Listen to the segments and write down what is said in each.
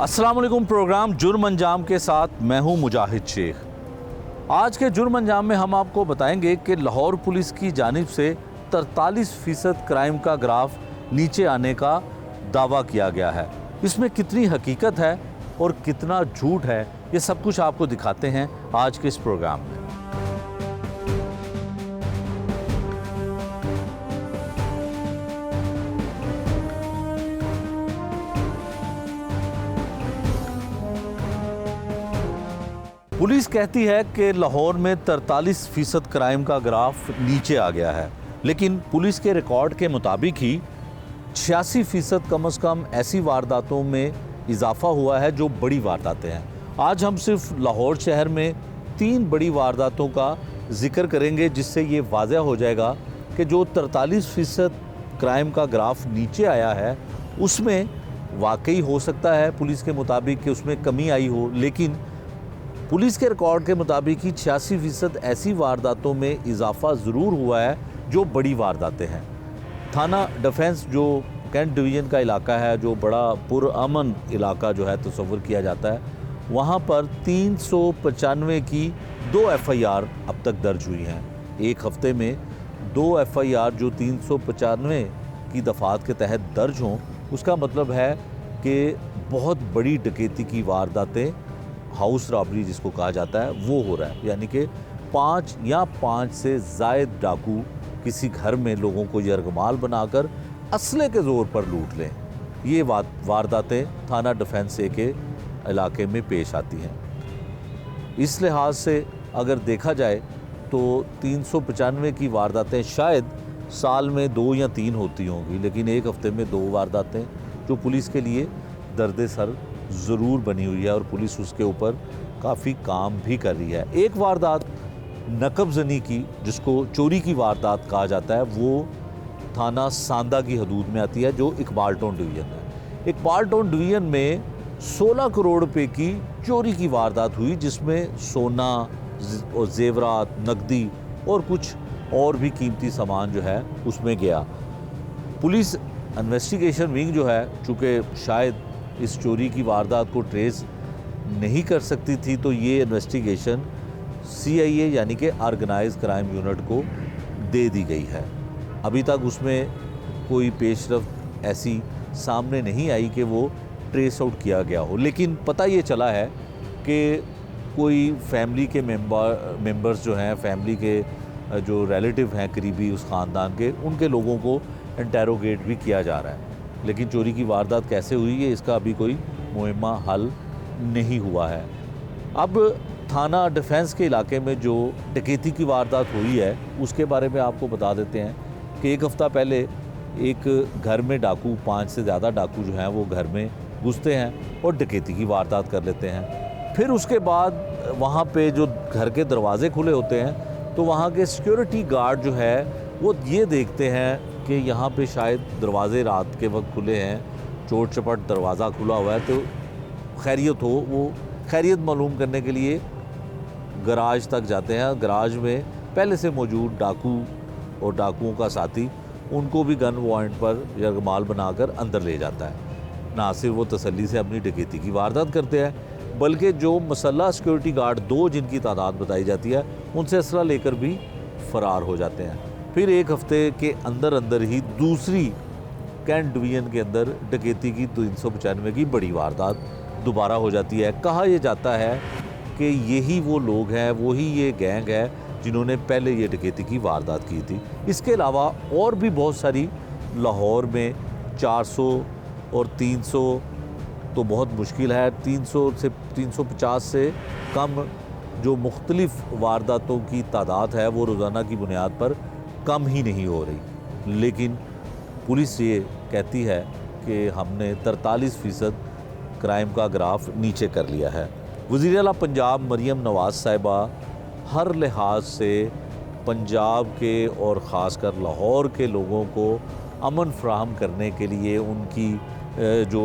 अस्सलाम वालेकुम। प्रोग्राम जुर्म अंजाम के साथ मैं हूं मुजाहिद शेख। आज के जुर्म अंजाम में हम आपको बताएंगे कि लाहौर पुलिस की जानिब से 43% क्राइम का ग्राफ नीचे आने का दावा किया गया है। इसमें कितनी हकीकत है और कितना झूठ है, ये सब कुछ आपको दिखाते हैं आज के इस प्रोग्राम में। पुलिस कहती है कि लाहौर में 43% क्राइम का ग्राफ नीचे आ गया है, लेकिन पुलिस के रिकॉर्ड के मुताबिक ही 86% कम से कम ऐसी वारदातों में इजाफा हुआ है जो बड़ी वारदातें हैं। आज हम सिर्फ लाहौर शहर में 3 बड़ी वारदातों का जिक्र करेंगे, जिससे ये वाज़ह हो जाएगा कि जो 43% क्राइम का ग्राफ नीचे आया है उसमें वाकई हो सकता है पुलिस के मुताबिक कि उसमें कमी आई हो, लेकिन पुलिस के रिकॉर्ड के मुताबिक ही 86% ऐसी वारदातों में इजाफा ज़रूर हुआ है जो बड़ी वारदातें हैं। थाना डिफेंस जो कैंट डिवीज़न का इलाका है, जो बड़ा पुरअमन इलाका जो है तस्वर किया जाता है, वहाँ पर 395 की 2 FIR अब तक दर्ज हुई हैं। एक हफ्ते में 2 FIR जो 395 की दफ़ात के तहत दर्ज हों, उसका मतलब है कि बहुत बड़ी डकैती की वारदातें, हाउस रॉबरी जिसको कहा जाता है, वो हो रहा है। यानी कि 5 या 5 से ज़ायद डाकू किसी घर में लोगों को यरगमाल बनाकर असले के ज़ोर पर लूट लें। ये वारदातें थाना डिफेंस ए के इलाके में पेश आती हैं। इस लिहाज से अगर देखा जाए तो 395 की वारदातें शायद साल में 2 या 3 होती होंगी, लेकिन एक हफ्ते में 2 वारदातें जो पुलिस के लिए दर्द सर ज़रूर बनी हुई है और पुलिस उसके ऊपर काफ़ी काम भी कर रही है। एक वारदात नकबजनी की, जिसको चोरी की वारदात कहा जाता है, वो थाना सांदा की हदूद में आती है, जो इकबाल टाउन डिवीज़न है। इकबाल टाउन डिवीज़न में 16 करोड़ रुपए की चोरी की वारदात हुई, जिसमें सोना और जेवरात, नकदी और कुछ और भी कीमती सामान जो है उसमें गया। पुलिस इन्वेस्टिगेशन विंग जो है, चूँकि शायद इस चोरी की वारदात को ट्रेस नहीं कर सकती थी, तो ये इन्वेस्टिगेशन CIA यानी कि ऑर्गेनाइज क्राइम यूनिट को दे दी गई है। अभी तक उसमें कोई पेशरफ्त ऐसी सामने नहीं आई कि वो ट्रेस आउट किया गया हो, लेकिन पता ये चला है कि कोई फैमिली के मेंबर्स जो हैं, फैमिली के जो रिलेटिव हैं करीबी उस ख़ानदान के, उनके लोगों को इंटेरोगेट भी किया जा रहा है। लेकिन चोरी की वारदात कैसे हुई है, इसका अभी कोई मुहिम्मा हल नहीं हुआ है। अब थाना डिफेंस के इलाके में जो डकैती की वारदात हुई है उसके बारे में आपको बता देते हैं कि एक हफ़्ता पहले एक घर में डाकू, 5 से ज़्यादा डाकू जो हैं वो घर में घुसते हैं और डकैती की वारदात कर लेते हैं। फिर उसके बाद वहाँ पे जो घर के दरवाजे खुले होते हैं तो वहाँ के सिक्योरिटी गार्ड जो है वो ये देखते हैं कि यहाँ पे शायद दरवाजे रात के वक्त खुले हैं, चोट चपट दरवाज़ा खुला हुआ है, तो खैरियत हो। वो खैरियत मालूम करने के लिए गराज तक जाते हैं। गराज में पहले से मौजूद डाकू और डाकुओं का साथी उनको भी गन पॉइंट पर यरगमाल बनाकर अंदर ले जाता है। ना सिर्फ वो तसल्ली से अपनी डकैती की वारदात करते हैं, बल्कि जो मसल्ला सिक्योरिटी गार्ड 2 जिनकी तादाद बताई जाती है, उनसे असला लेकर भी फ़रार हो जाते हैं। फिर एक हफ्ते के अंदर ही दूसरी कैंट डिवीज़न के अंदर डकैती की 395 की बड़ी वारदात दोबारा हो जाती है। कहा यह जाता है कि यही वो लोग हैं, वही ये गैंग है जिन्होंने पहले ये डकैती की वारदात की थी। इसके अलावा और भी बहुत सारी लाहौर में 400 और 300 तो बहुत मुश्किल है, 300 से 350 से कम जो मुख्तलिफ़ वारदातों की तादाद है वो रोज़ाना की बुनियाद पर कम ही नहीं हो रही। लेकिन पुलिस ये कहती है कि हमने 43% क्राइम का ग्राफ नीचे कर लिया है। वज़ीर आला पंजाब मरीम नवाज़ साहिबा हर लिहाज से पंजाब के और ख़ासकर लाहौर के लोगों को अमन फ़राहम करने के लिए, उनकी जो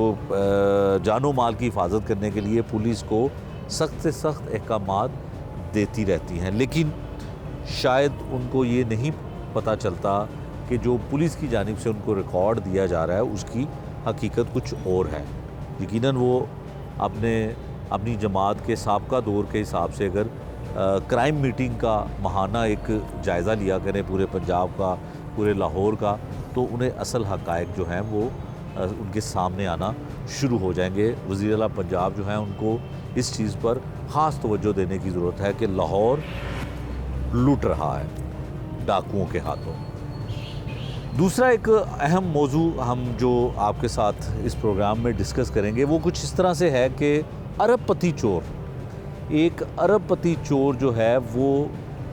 जानो माल की हिफाजत करने के लिए पुलिस को सख्त से सख्त अहकामात देती रहती हैं। लेकिन शायद उनको ये नहीं पता चलता कि जो पुलिस की जानिब से उनको रिकॉर्ड दिया जा रहा है उसकी हकीकत कुछ और है। यकीनन वो अपनी जमात के साबका दौर के हिसाब से अगर क्राइम मीटिंग का माहाना एक जायज़ा लिया करें पूरे पंजाब का, पूरे लाहौर का, तो उन्हें असल हक़ाइक़ जो हैं वो उनके सामने आना शुरू हो जाएंगे। वज़ीर आला पंजाब जो हैं उनको इस चीज़ पर ख़ास तवज्जो देने की ज़रूरत है कि लाहौर लूट रहा है डाकुओं के हाथों। दूसरा एक अहम मौजू हम जो आपके साथ इस प्रोग्राम में डिस्कस करेंगे वो कुछ इस तरह से है कि अरबपति चोर, एक अरबपति चोर जो है वो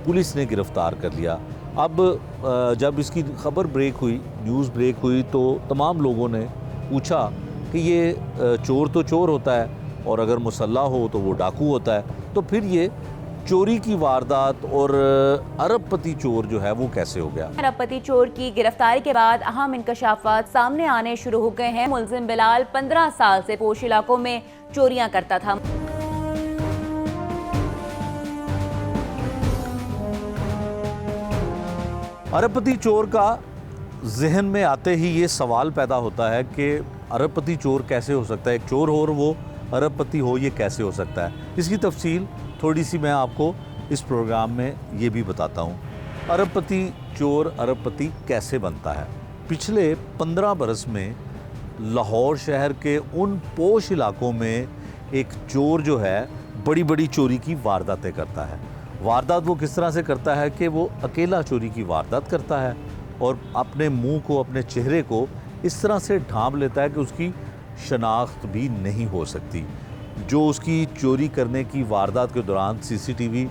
पुलिस ने गिरफ़्तार कर लिया। अब जब इसकी ख़बर ब्रेक हुई, न्यूज़ ब्रेक हुई, तो तमाम लोगों ने पूछा कि ये चोर तो चोर होता है और अगर मुसल्ला हो तो वो डाकू होता है, तो फिर ये चोरी की वारदात और अरबपति चोर जो है वो कैसे हो गया। अरबपति चोर की गिरफ्तारी के बाद अहम इंकशाफात सामने आने शुरू हो गए हैं। मुलजिम बिलाल 15 साल से पोश इलाकों में चोरियां करता था। अरबपति चोर का जहन में आते ही ये सवाल पैदा होता है कि अरबपति चोर कैसे हो सकता है, एक चोर हो और वो अरबपति हो, ये कैसे हो सकता है। इसकी तफसील थोड़ी सी मैं आपको इस प्रोग्राम में ये भी बताता हूँ। अरबपति चोर अरबपति कैसे बनता है। पिछले 15 बरस में लाहौर शहर के उन पोश इलाकों में एक चोर जो है बड़ी बड़ी चोरी की वारदातें करता है। वारदात वो किस तरह से करता है कि वो अकेला चोरी की वारदात करता है और अपने मुंह को, अपने चेहरे को इस तरह से ढांप लेता है कि उसकी शनाख्त भी नहीं हो सकती। जो उसकी चोरी करने की वारदात के दौरान सीसीटीवी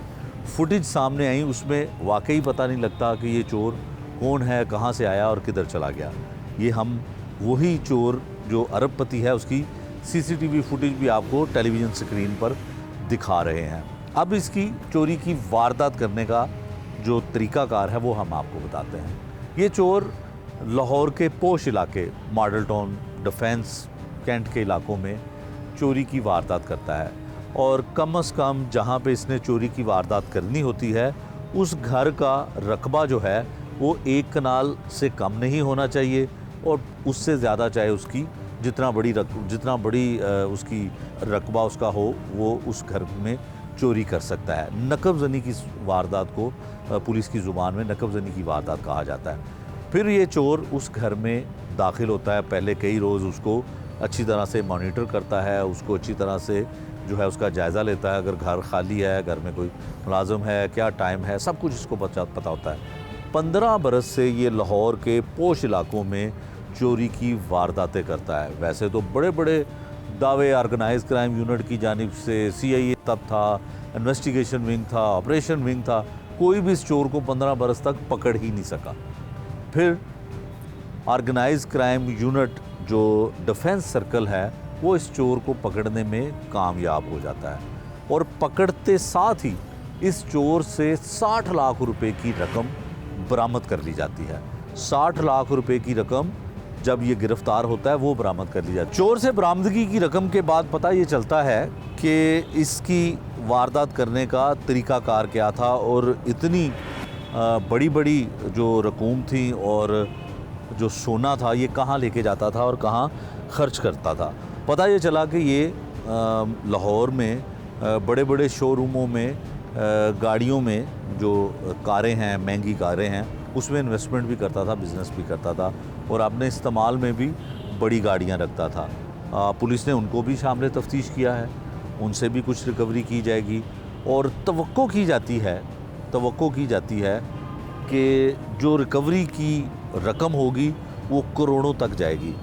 फुटेज सामने आई, उसमें वाकई पता नहीं लगता कि ये चोर कौन है, कहाँ से आया और किधर चला गया। ये हम वही चोर जो अरबपति है उसकी सीसीटीवी फुटेज भी आपको टेलीविज़न स्क्रीन पर दिखा रहे हैं। अब इसकी चोरी की वारदात करने का जो तरीक़ाकार है वो हम आपको बताते हैं। ये चोर लाहौर के पोश इलाके, मॉडल टाउन, डिफेंस, कैंट के इलाकों में चोरी की वारदात करता है और कम से कम जहाँ पे इसने चोरी की वारदात करनी होती है उस घर का रकबा जो है वो 1 कनाल से कम नहीं होना चाहिए और उससे ज़्यादा चाहे उसकी जितना बड़ी उसकी रकबा उसका हो वो उस घर में चोरी कर सकता है। नकबज़नी की वारदात को पुलिस की ज़ुबान में नकबज़नी की वारदात कहा जाता है। फिर ये चोर उस घर में दाखिल होता है, पहले कई रोज़ उसको अच्छी तरह से मॉनिटर करता है, उसको अच्छी तरह से जो है उसका जायज़ा लेता है। अगर घर खाली है, घर में कोई मुलाजिम है, क्या टाइम है, सब कुछ इसको पता होता है। 15 बरस से ये लाहौर के पोश इलाकों में चोरी की वारदातें करता है। वैसे तो बड़े बड़े दावे ऑर्गेनाइज क्राइम यूनिट की जानिब से, CIA तब था, इन्वेस्टिगेशन विंग था, ऑपरेशन विंग था, कोई भी इस चोर को 15 बरस तक पकड़ ही नहीं सका। फिर ऑर्गेनाइज क्राइम यूनिट जो डिफेंस सर्कल है वो इस चोर को पकड़ने में कामयाब हो जाता है और पकड़ते साथ ही इस चोर से 60 लाख रुपए की रकम बरामद कर ली जाती है। 60 लाख रुपए की रकम जब ये गिरफ्तार होता है वो बरामद कर ली जाती है। चोर से बरामदगी की रकम के बाद पता ये चलता है कि इसकी वारदात करने का तरीक़ाकार क्या था और इतनी बड़ी बड़ी जो रकूम थी और जो सोना था ये कहाँ लेके जाता था और कहाँ खर्च करता था। पता ये चला कि ये लाहौर में बड़े बड़े शोरूमों में, गाड़ियों में जो कारें हैं, महंगी कारें हैं, उसमें इन्वेस्टमेंट भी करता था, बिज़नेस भी करता था और अपने इस्तेमाल में भी बड़ी गाड़ियाँ रखता था। पुलिस ने उनको भी शामिल तफ्तीश किया है, उनसे भी कुछ रिकवरी की जाएगी और तवक्को की जाती है कि जो रिकवरी की रकम होगी वो करोड़ों तक जाएगी।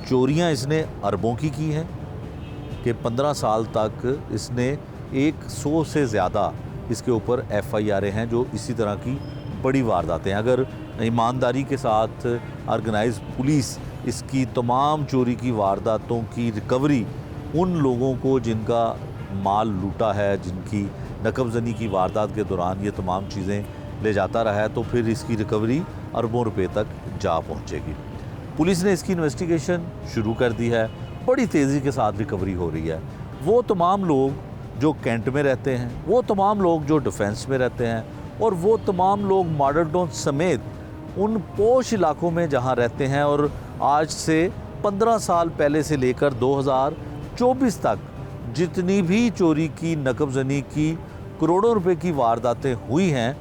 चोरियां इसने अरबों की हैं कि 15 साल तक इसने 100 से ज़्यादा इसके ऊपर FIR हैं जो इसी तरह की बड़ी वारदातें हैं। अगर ईमानदारी के साथ ऑर्गेनाइज पुलिस इसकी तमाम चोरी की वारदातों की रिकवरी उन लोगों को जिनका माल लूटा है, जिनकी नकबज़नी की वारदात के दौरान ये तमाम चीज़ें ले जाता रहा है, तो फिर इसकी रिकवरी अरबों रुपए तक जा पहुंचेगी। पुलिस ने इसकी इन्वेस्टिगेशन शुरू कर दी है, बड़ी तेज़ी के साथ रिकवरी हो रही है। वो तमाम लोग जो कैंट में रहते हैं, वो तमाम लोग जो डिफेंस में रहते हैं और वो तमाम लोग मॉडल टाउन समेत उन पोश इलाकों में जहां रहते हैं और आज से 15 साल पहले से लेकर 2024 तक जितनी भी चोरी की, नकबजनी की, करोड़ों रुपए की वारदातें हुई हैं,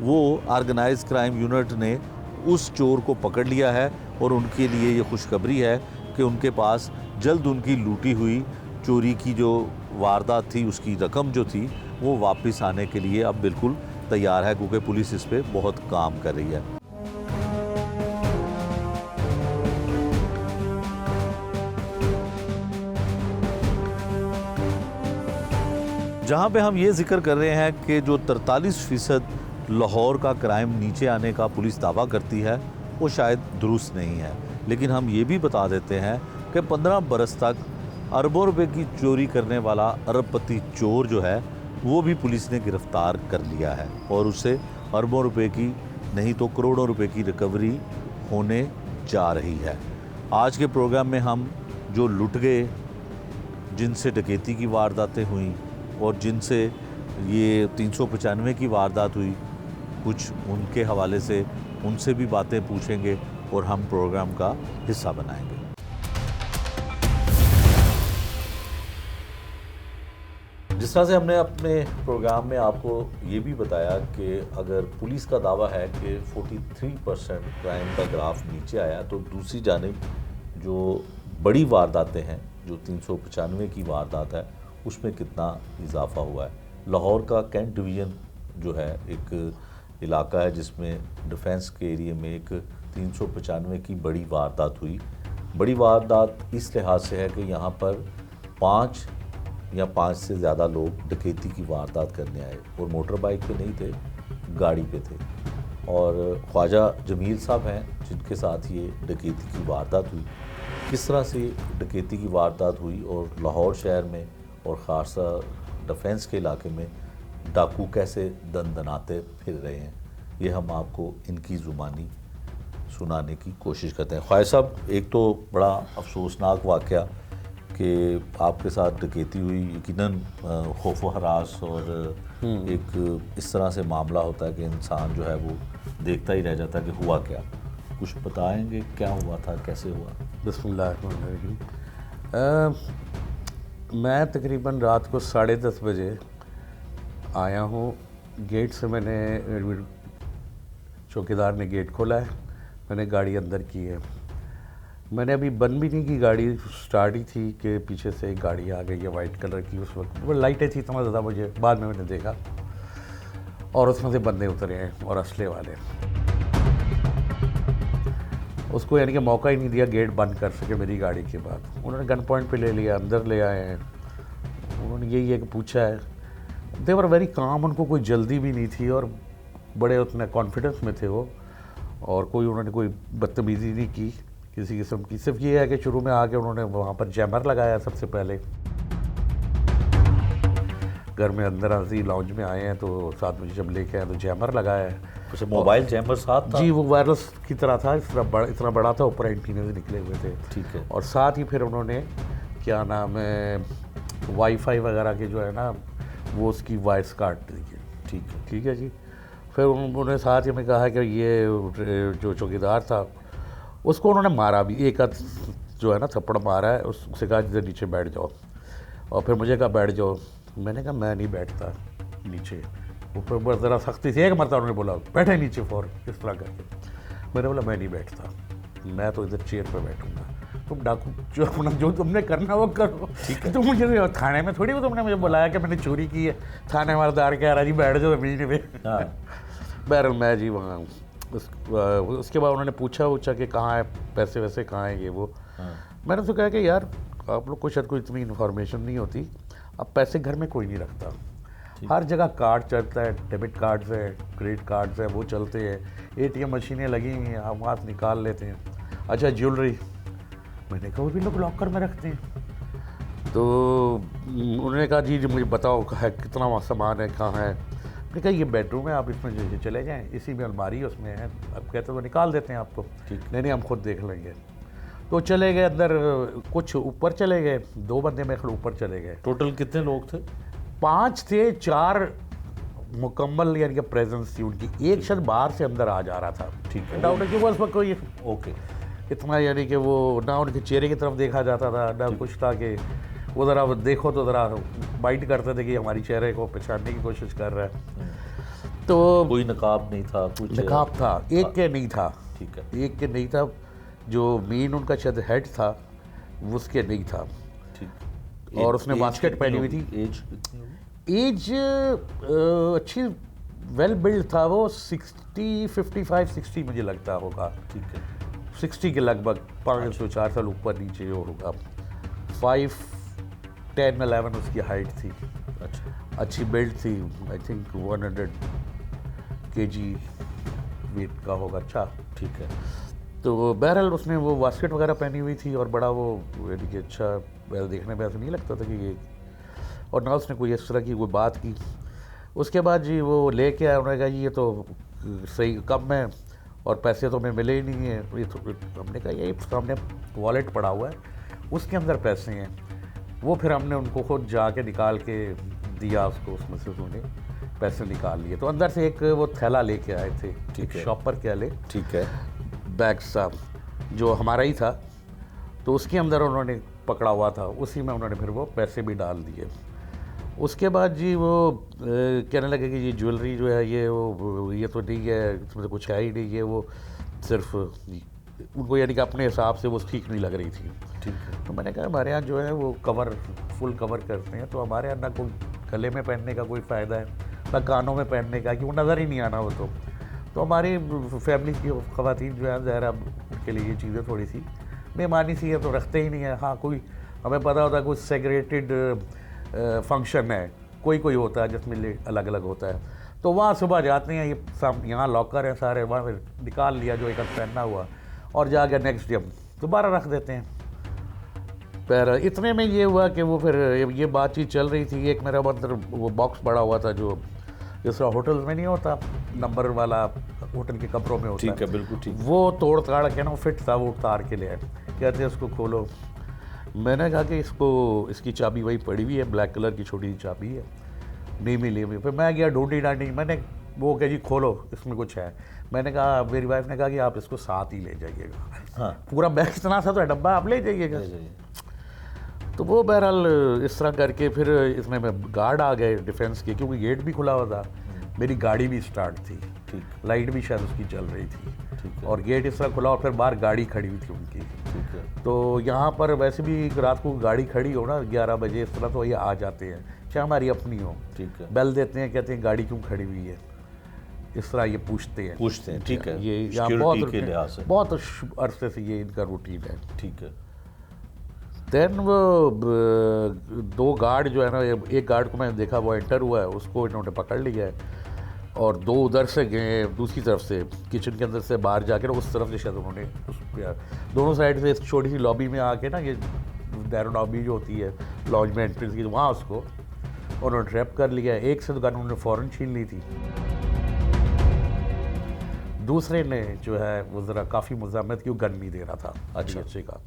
वो ऑर्गेनाइज क्राइम यूनिट ने उस चोर को पकड़ लिया है और उनके लिए ये खुशखबरी है कि उनके पास जल्द उनकी लूटी हुई चोरी की जो वारदात थी, उसकी रकम जो थी, वो वापस आने के लिए अब बिल्कुल तैयार है, क्योंकि पुलिस इस पे बहुत काम कर रही है। जहाँ पे हम ये जिक्र कर रहे हैं कि जो 43% लाहौर का क्राइम नीचे आने का पुलिस दावा करती है, वो शायद दुरुस्त नहीं है, लेकिन हम ये भी बता देते हैं कि 15 बरस तक अरबों रुपए की चोरी करने वाला अरबपति चोर जो है, वो भी पुलिस ने गिरफ्तार कर लिया है और उससे अरबों रुपए की नहीं तो करोड़ों रुपए की रिकवरी होने जा रही है। आज के प्रोग्राम में हम जो लुट गए, जिनसे डकैती की वारदातें हुई और जिनसे ये 395 की वारदात हुई, कुछ उनके हवाले से उनसे भी बातें पूछेंगे और हम प्रोग्राम का हिस्सा बनाएंगे। जिस तरह से हमने अपने प्रोग्राम में आपको ये भी बताया कि अगर पुलिस का दावा है कि 43% क्राइम का ग्राफ नीचे आया, तो दूसरी जानिब जो बड़ी वारदातें हैं, जो 395 की वारदात है, उसमें कितना इजाफा हुआ है। लाहौर का कैंट डिवीज़न जो है एक इलाका है जिसमें डिफेंस के एरिया में एक 395 की बड़ी वारदात हुई। बड़ी वारदात इस लिहाज से है कि यहाँ पर 5 या 5 से ज़्यादा लोग डकैती की वारदात करने आए और मोटर बाइक पे नहीं थे, गाड़ी पे थे। और ख्वाजा जमील साहब हैं जिनके साथ ये डकैती की वारदात हुई। किस तरह से डकैती की वारदात हुई और लाहौर शहर में और ख़ासा डिफेंस के इलाके में डाकू कैसे दनदनाते फिर रहे हैं, ये हम आपको इनकी ज़ुबानी सुनाने की कोशिश करते हैं। ख्वाजा साहब, एक तो बड़ा अफसोसनाक वाक़या कि आपके साथ डकैती हुई, यकीनन खौफ व हरास और एक इस तरह से मामला होता है कि इंसान जो है वो देखता ही रह जाता है कि हुआ क्या। कुछ बताएंगे क्या हुआ था, कैसे हुआ? बिस्मिल्लाहिर्रहमानिर्रहीम। मैं तकरीबन रात को 10:30 बजे आया हूँ। गेट से मैंने चौकीदार ने गेट खोला है, मैंने गाड़ी अंदर की है। मैंने अभी बंद भी नहीं की, गाड़ी स्टार्ट ही थी कि पीछे से एक गाड़ी आ गई है वाइट कलर की। उस वक्त वो लाइटें थी, समझ ज़्यादा मुझे बाद में मैंने देखा, और उसमें से बंदे उतरे हैं और असले वाले। उसको यानी कि मौका ही नहीं दिया गेट बंद कर सके मेरी गाड़ी के बाद। उन्होंने गन पॉइंट पे ले लिया, अंदर ले आए हैं। उन्होंने यही है कि पूछा है, दे वर वेरी काम, उनको कोई जल्दी भी नहीं थी और बड़े उतने कॉन्फिडेंस में थे वो, और कोई उन्होंने कोई बदतमीज़ी नहीं की किसी किस्म की। सिर्फ ये है कि शुरू में आके उन्होंने वहाँ पर जैमर लगाया सबसे पहले। घर में अंदर आजी लाउंज में आए हैं तो साथ मुझे जब लेके आए तो जैमर लगाया है। कुछ मोबाइल जैमर साथ था? जी, वो वायरलेस की तरह था, इतना बड़ा था, ऊपर एंटीने से निकले हुए थे। ठीक है। और साथ ही फिर उन्होंने क्या नाम है, वाईफाई वगैरह के जो है ना, वो उसकी वायर्स काट दी। ठीक है जी। फिर उन्होंने साथ ही में कहा कि ये जो चौकीदार था उसको उन्होंने मारा भी, एक हाथ जो है ना थप्पड़ मारा है। उससे कहा जिधर नीचे बैठ जाओ, और फिर मुझे कहा बैठ जाओ। मैंने कहा मैं नहीं बैठता नीचे। ऊपर ज़रा सख्ती से एक मरता उन्होंने बोला बैठे नीचे फौर, इस तरह करके। मैंने बोला मैं नहीं बैठता, मैं तो इधर चेयर पर बैठूंगा। तुम डाकू जो अपना जो तुमने करना वो करो। ठीक है। तुम मुझे थाने में थोड़ी, वो तुमने मुझे बुलाया कि मैंने चोरी की है। थाने वालदार कह रहा जी बैठ जाओ ज़मीन पे। बहरहाल मैं जी वहाँ उसके बाद उन्होंने पूछा कि कहाँ है पैसे वैसे, कहाँ है ये वो। मैंने तो कहा कि यार आप लोग को शायद कोई इतनी इन्फॉर्मेशन नहीं होती, अब पैसे घर में कोई नहीं रखता, हर जगह कार्ड चलता है, डेबिट कार्ड्स है, क्रेडिट कार्ड्स है, वो चलते हैं, ATM मशीनें लगी हुई हैं, आप वहाँ से निकाल लेते हैं। अच्छा ज्वेलरी, मैंने कहा वो भी लोग लॉकर में रखते हैं। तो उन्होंने कहा जी मुझे बताओ है कितना सामान है, कहाँ है। मैंने कहा ये बेडरूम है, आप इसमें जो चले जाएँ, इसी में अलमारी है, उसमें है। अब कहते तो निकाल देते हैं आपको। नहीं हम खुद देख लेंगे। तो चले गए अंदर, कुछ ऊपर चले गए, 2 बंदे मेरे ऊपर चले गए। टोटल कितने लोग थे? 5 थे, 4 मुकम्मल यानी कि प्रेजेंस थी उनकी, एक शायद बाहर से अंदर आ जा रहा था। ठीक है। डाउट है कि वो उस वक्त कोई इतना यानी कि वो ना उनके चेहरे की तरफ देखा जाता था, ना कुछ था कि वो ज़रा देखो तो ज़रा बाइट करते थे कि हमारी चेहरे को पहचानने की कोशिश कर रहा है। तो कोई नकाब नहीं था, कुछ नकाब था, एक के नहीं था, ठीक है, एक के नहीं था, जो मेन उनका शायद हेड था उसके नहीं था। ठीक। और उसने बास्केट पहनी हुई थी। एज एज अच्छी वेल बिल्ड था वो, 55-60 मुझे लगता होगा, ठीक है, 60 के लगभग, 5-4 साल ऊपर नीचे होगा। 5'10" उसकी हाइट थी, अच्छा, अच्छी बिल्ड थी, आई थिंक 100 kg वेट का होगा, अच्छा। ठीक है, तो बहरहाल उसने वो बास्केट वगैरह पहनी हुई थी और बड़ा वो यानी कि अच्छा देखने में ऐसा नहीं लगता था कि ये, और ना उसने कोई इस तरह की कोई बात की। उसके बाद जी वो लेके आया, उन्होंने कहा जी ये तो सही कम है और पैसे तो हमें मिले ही नहीं है। ये तो हमने कहा ये सामने वॉलेट पड़ा हुआ है, उसके अंदर पैसे हैं। वो फिर हमने उनको खुद जाके निकाल के दिया उसको, उसमें से उन्होंने पैसे निकाल लिए। तो अंदर से एक वो थैला लेके आए थे, ठीक है, शॉपर कह ले, ठीक है, बैग सा जो हमारा ही था, तो उसके अंदर उन्होंने पकड़ा हुआ था, उसी में उन्होंने फिर वो पैसे भी डाल दिए। उसके बाद जी वो कहने लगे कि ये ज्वेलरी जो है ये तो नहीं है, इसमें तो कुछ है ही नहीं, ये वो सिर्फ उनको यानी कि अपने हिसाब से वो ठीक नहीं लग रही थी। ठीक है, तो मैंने कहा हमारे यहाँ जो है वो कवर फुल कवर करते हैं, तो हमारे यहाँ ना कोई गले में पहनने का कोई फ़ायदा है ना कानों में पहनने का, कि वो नज़र ही नहीं आना वो तो हमारी फैमिली की ख़वातीन जो है ज़ाहिर उनके लिए ये चीज़ें थोड़ी सी बेमानी सी है, तो रखते ही नहीं है। हाँ, कोई हमें पता होता है कुछ सेग्रेटेड फंक्शन है, कोई होता है जिसमें अलग अलग होता है, तो वहाँ सुबह जाते हैं, ये यहाँ लॉकर है सारे, वहाँ निकाल लिया जो एक पहनना हुआ और जाकर नेक्स्ट डे हम दोबारा रख देते हैं। पर इतने में ये हुआ कि वो फिर ये बातचीत चल रही थी। एक मेरा अंदर वो बॉक्स पड़ा हुआ था जो जिस तरह होटल में नहीं होता, नंबर वाला होटल के कमरों में होता, ठीक है, बिल्कुल ठीक, वो तोड़ ताड़ के ना वो फिट था, वो उतार के ले आए, कहते हैं उसको खोलो। मैंने कहा कि इसकी चाबी वही पड़ी हुई है, ब्लैक कलर की छोटी सी चाबी है, नहीं मिली हुई। फिर मैं गया ढूंढी डांडी, मैंने वो कहा जी खोलो इसमें कुछ है। मैंने कहा, मेरी वाइफ ने कहा कि आप इसको साथ ही ले जाइएगा। हाँ, पूरा बैग इतना सा तो डब्बा आप ले जाइएगा। तो वो बहरहाल इस तरह करके फिर इसमें गार्ड आ गए डिफेंस के, क्योंकि गेट भी खुला हुआ था, मेरी गाड़ी भी स्टार्ट थी, ठीक, लाइट भी शायद उसकी चल रही थी, ठीक है, और गेट इस तरह खुला और फिर बाहर गाड़ी खड़ी हुई थी उनकी। ठीक है, तो यहाँ पर वैसे भी रात को गाड़ी खड़ी हो ना 11 बजे इस तरह, तो ये आ जाते हैं, चाहे हमारी अपनी हो, ठीक है, बेल देते हैं, कहते हैं गाड़ी क्यों खड़ी हुई है, इस तरह ये पूछते हैं, ठीक है, ये यहाँ सिक्योरिटी के लिहाज से, बहुत अरसे से ये इनका रूटीन है। ठीक है, देन वो 2 गार्ड जो है ना, एक गार्ड को मैंने देखा वो एंटर हुआ है, उसको इन्होंने पकड़ लिया है, और 2 उधर से गए दूसरी तरफ से, किचन के अंदर से बाहर जाकर उस तरफ से शायद उन्होंने दोनों साइड से इस छोटी सी लॉबी में आके ना, ये नैरो लॉबी जो होती है लॉन्ज में एंट्रेंस की, वहाँ उसको उन्होंने ट्रैप कर लिया। एक से दुकान उन्होंने फ़ौरन छीन ली थी, दूसरे ने जो है वो ज़रा काफ़ी मुज़ाहमत की, वो गन नहीं दे रहा था अच्छे का,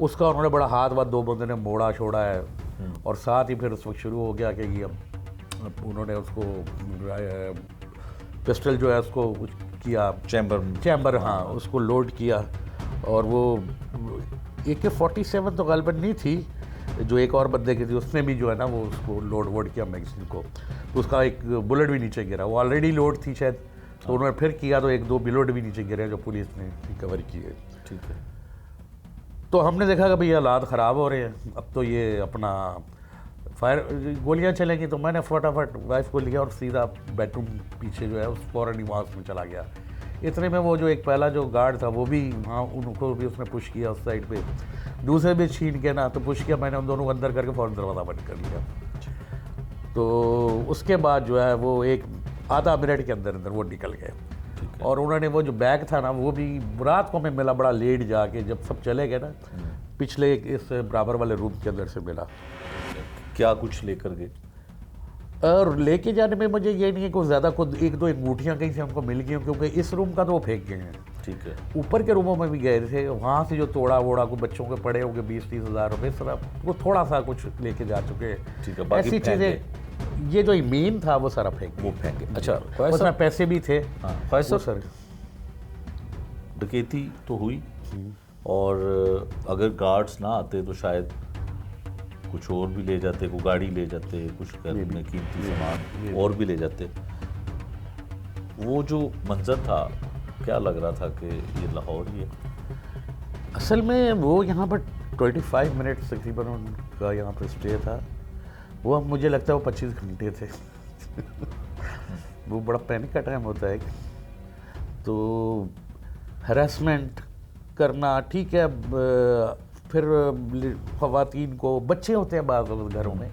उसका उन्होंने बड़ा हाथ 2 बंदे ने मोड़ा छोड़ा है, और साथ ही फिर उस वक्त शुरू हो गया कि ये उन्होंने उसको पिस्टल जो है उसको किया, चैम्बर हाँ, उसको लोड किया, और वो AK-47 तो गालिबन नहीं थी, जो एक और बंदे की थी उसने भी जो है ना वो उसको लोड किया मैगजीन को, तो उसका एक बुलेट भी नीचे गिरा, वो ऑलरेडी लोड थी शायद, तो उन्होंने फिर किया तो 1-2 बुलेट भी नीचे गिरे जो पुलिस ने रिकवर किए। ठीक है, तो हमने देखा कि भाई हालात ख़राब हो रहे हैं, अब तो ये अपना फायर गोलियां चलेंगी, तो मैंने फटाफट वाइफ को लिया और सीधा बेडरूम पीछे जो है उस फ़ौरन निवास में चला गया। इतने में वो जो एक पहला जो गार्ड था वो भी वहाँ, उनको भी उसने पुश किया उस साइड पे, दूसरे भी छीन के ना तो पुश किया, मैंने उन दोनों को अंदर करके फ़ौरन दरवाज़ा बंद कर लिया। तो उसके बाद जो है वो एक आधा मिनट के अंदर वो निकल गए, और उन्होंने वो जो बैग था ना वो भी रात को हमें मिला बड़ा लेट जाके, जब सब चले गए ना पिछले इस बराबर वाले रूम के अंदर से मिला। क्या कुछ लेकर गए? और लेके जाने में मुझे ये नहीं है कि ज़्यादा खुद 1-2 अंगूठियाँ कहीं से हमको मिल गई, क्योंकि इस रूम का तो वो फेंक गए हैं। ठीक है, ऊपर के रूमों में भी गए थे, वहाँ से जो तोड़ा वोड़ा को बच्चों के पड़े होंगे 20-30 हज़ार रुपये, इस तरह वो थोड़ा सा कुछ लेके जा चुके हैं। ठीक है, बाकी ऐसी चीज़ें, ये जो मेन था वो सारा फेंक गए। अच्छा, उसमें पैसे भी थे। हाँ सर, डकैती तो हुई, और अगर गार्ड्स ना आते तो शायद कुछ और भी ले जाते, कोई गाड़ी ले जाते, कुछ घर में कीमती सामान और भी ले जाते। वो जो मंजर था, क्या लग रहा था कि ये लाहौर ही है? असल में वो यहाँ पर 25 मिनट तकरीबन उनका यहाँ पर स्टे था। वो अब मुझे लगता है वो 25 घंटे थे। वो बड़ा पैनिक का टाइम होता है। तो हरासमेंट करना ठीक है। अब फिर ख़वातीन को, बच्चे होते हैं बाज़ घरों में,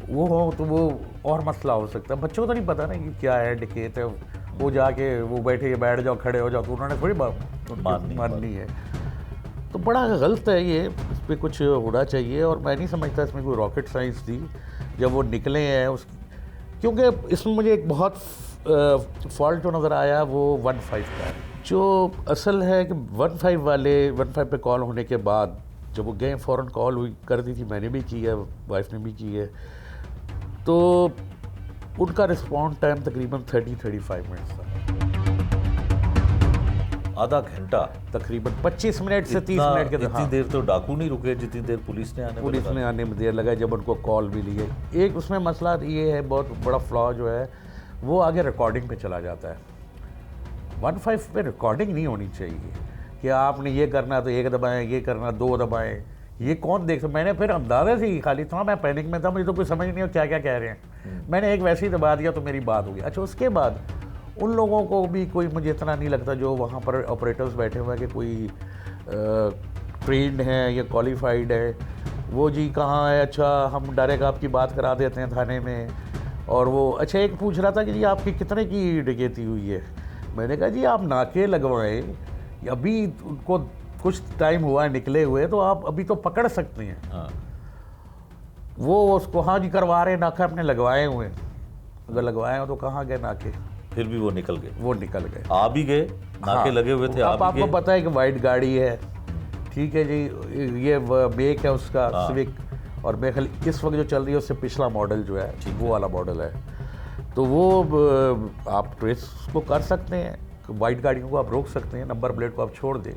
वो हो तो वो और मसला हो सकता है। बच्चों को तो नहीं पता ना कि क्या है, डकैत है, वो जाके वो बैठ जाओ, खड़े हो जाओ, तो उन्होंने थोड़ी माननी है। तो बड़ा गलत है ये, इस पर कुछ होना चाहिए। और मैं नहीं समझता इसमें कोई रॉकेट साइंस थी जब वो निकले हैं उस, क्योंकि इसमें मुझे एक बहुत फॉल्ट जो नज़र आया वो 15 का है। जो असल है कि 15 पे कॉल होने के बाद जब वो गए, फ़ौरन कॉल हुई कर दी थी, मैंने भी की है, वाइफ ने भी की है, तो उनका रिस्पॉन्स टाइम तकरीबन 30-35 मिनट था। आधा घंटा, तकरीबन 25 मिनट से 30 मिनट के। इतनी देर तो डाकू नहीं रुके जितनी देर पुलिस ने आने में देर लगा, जब उनको कॉल मिली है। एक उसमें मसला ये है, बहुत बड़ा फ्लॉ जो है, वो आगे रिकॉर्डिंग पे चला जाता है। 15 पे रिकॉर्डिंग नहीं होनी चाहिए कि आपने ये करना तो 1 दबाएं, ये करना 2 दबाएं। ये कौन देख सकता? मैंने फिर अंदाज़े से ही खाली था, मैं पैनिक में था, मुझे तो कुछ समझ नहीं हो क्या क्या कह रहे हैं। मैंने एक वैसे ही दबा दिया तो मेरी बात हो गई। अच्छा, उसके बाद उन लोगों को भी कोई, मुझे इतना नहीं लगता जो वहाँ पर ऑपरेटर्स बैठे हुए हैं कि कोई ट्रेंड हैं या क्वालिफाइड है। वो जी कहाँ है, अच्छा हम डायरेक्ट आपकी बात करा देते हैं थाने में। और वो अच्छा एक पूछ रहा था कि जी आपकी कितने की डकैती हुई है। मैंने कहा जी आप नाके लगवाएं, अभी उनको कुछ टाइम हुआ है निकले हुए, तो आप अभी तो पकड़ सकते हैं। हाँ। वो उसको हाँ जी करवा रहे, नाके अपने लगवाए हुए। अगर लगवाए हो तो कहाँ गए नाके? फिर भी वो निकल गए। आ भी गए, नाके लगे हुए थे। अब आपको पता है कि वाइट गाड़ी है, ठीक है जी, ये मेक है उसका सिविक, और मेरे ख्याल इस वक्त जो चल रही है उससे पिछला मॉडल जो है वो वाला मॉडल है। तो वो आप ट्रेस को कर सकते हैं, वाइट गाड़ियों को आप रोक सकते हैं, नंबर प्लेट को आप छोड़ दें,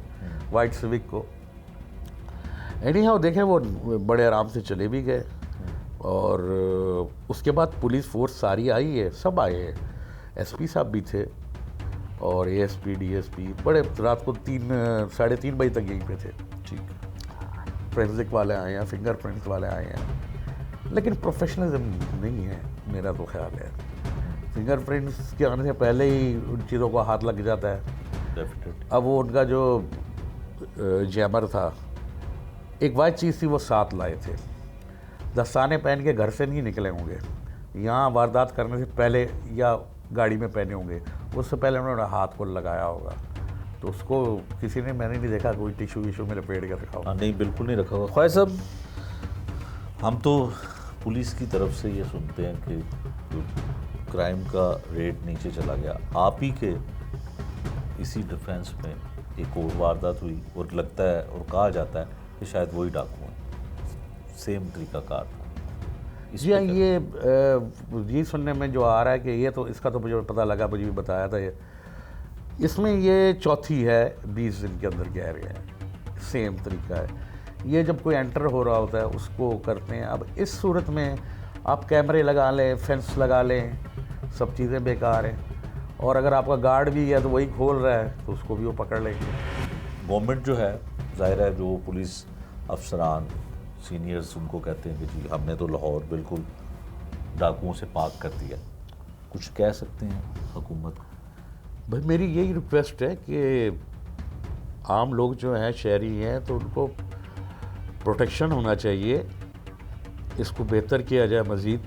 वाइट सिविक को। एनी हाउ देखें, वो बड़े आराम से चले भी गए। और उसके बाद पुलिस फोर्स सारी आई है, सब आए हैं, एसपी साहब भी थे और एएसपी, डीएसपी, बड़े रात को 3-3:30 बजे तक यहीं पे थे। ठीक, फोरेंसिक वाले आए हैं, फिंगरप्रिंट्स वाले आए हैं, लेकिन प्रोफेशनलिज्म नहीं है मेरा तो ख्याल है। फिंगरप्रिंट्स के आने से पहले ही उन चीज़ों को हाथ लग जाता है। अब वो उनका जो जैमर था, एक वाइट चीज़ थी, वो साथ लाए थे। दस्ताने पहन के घर से नहीं निकले होंगे, यहाँ वारदात करने से पहले या गाड़ी में पहने होंगे, उससे पहले उन्होंने हाथ को लगाया होगा। तो उसको किसी ने, मैंने नहीं देखा कोई टिशू विशू में लपेट के रखा होगा। नहीं, बिल्कुल नहीं रखा होगा। ख्वाहिश साहब, हम तो पुलिस की तरफ से ये सुनते हैं कि क्राइम का रेट नीचे चला गया। आप ही के इसी डिफेंस में एक और वारदात हुई और लगता है और कहा जाता है कि शायद वही डाकू हैं, सेम तरीकाकार था। जी हाँ, ये सुनने में जो आ रहा है कि ये तो, इसका तो मुझे पता लगा, मुझे भी बताया था ये, इसमें ये चौथी है 20 दिन के अंदर कह रहे हैं, सेम तरीका है। ये जब कोई एंटर हो रहा होता है उसको करते हैं। अब इस सूरत में आप कैमरे लगा लें, फेंस लगा लें, सब चीज़ें बेकार हैं। और अगर आपका गार्ड भी है तो वही खोल रहा है तो उसको भी वो पकड़ लेंगे। गवर्नमेंट जो है, जाहिर है, जो पुलिस अफसरान सीनियर्स, उनको कहते हैं कि जी हमने तो लाहौर बिल्कुल डाकुओं से पाक कर दिया। कुछ कह सकते हैं हुकूमत को? भाई मेरी यही रिक्वेस्ट है कि आम लोग जो हैं, शहरी हैं, तो उनको प्रोटेक्शन होना चाहिए, इसको बेहतर किया जाए मज़ीद।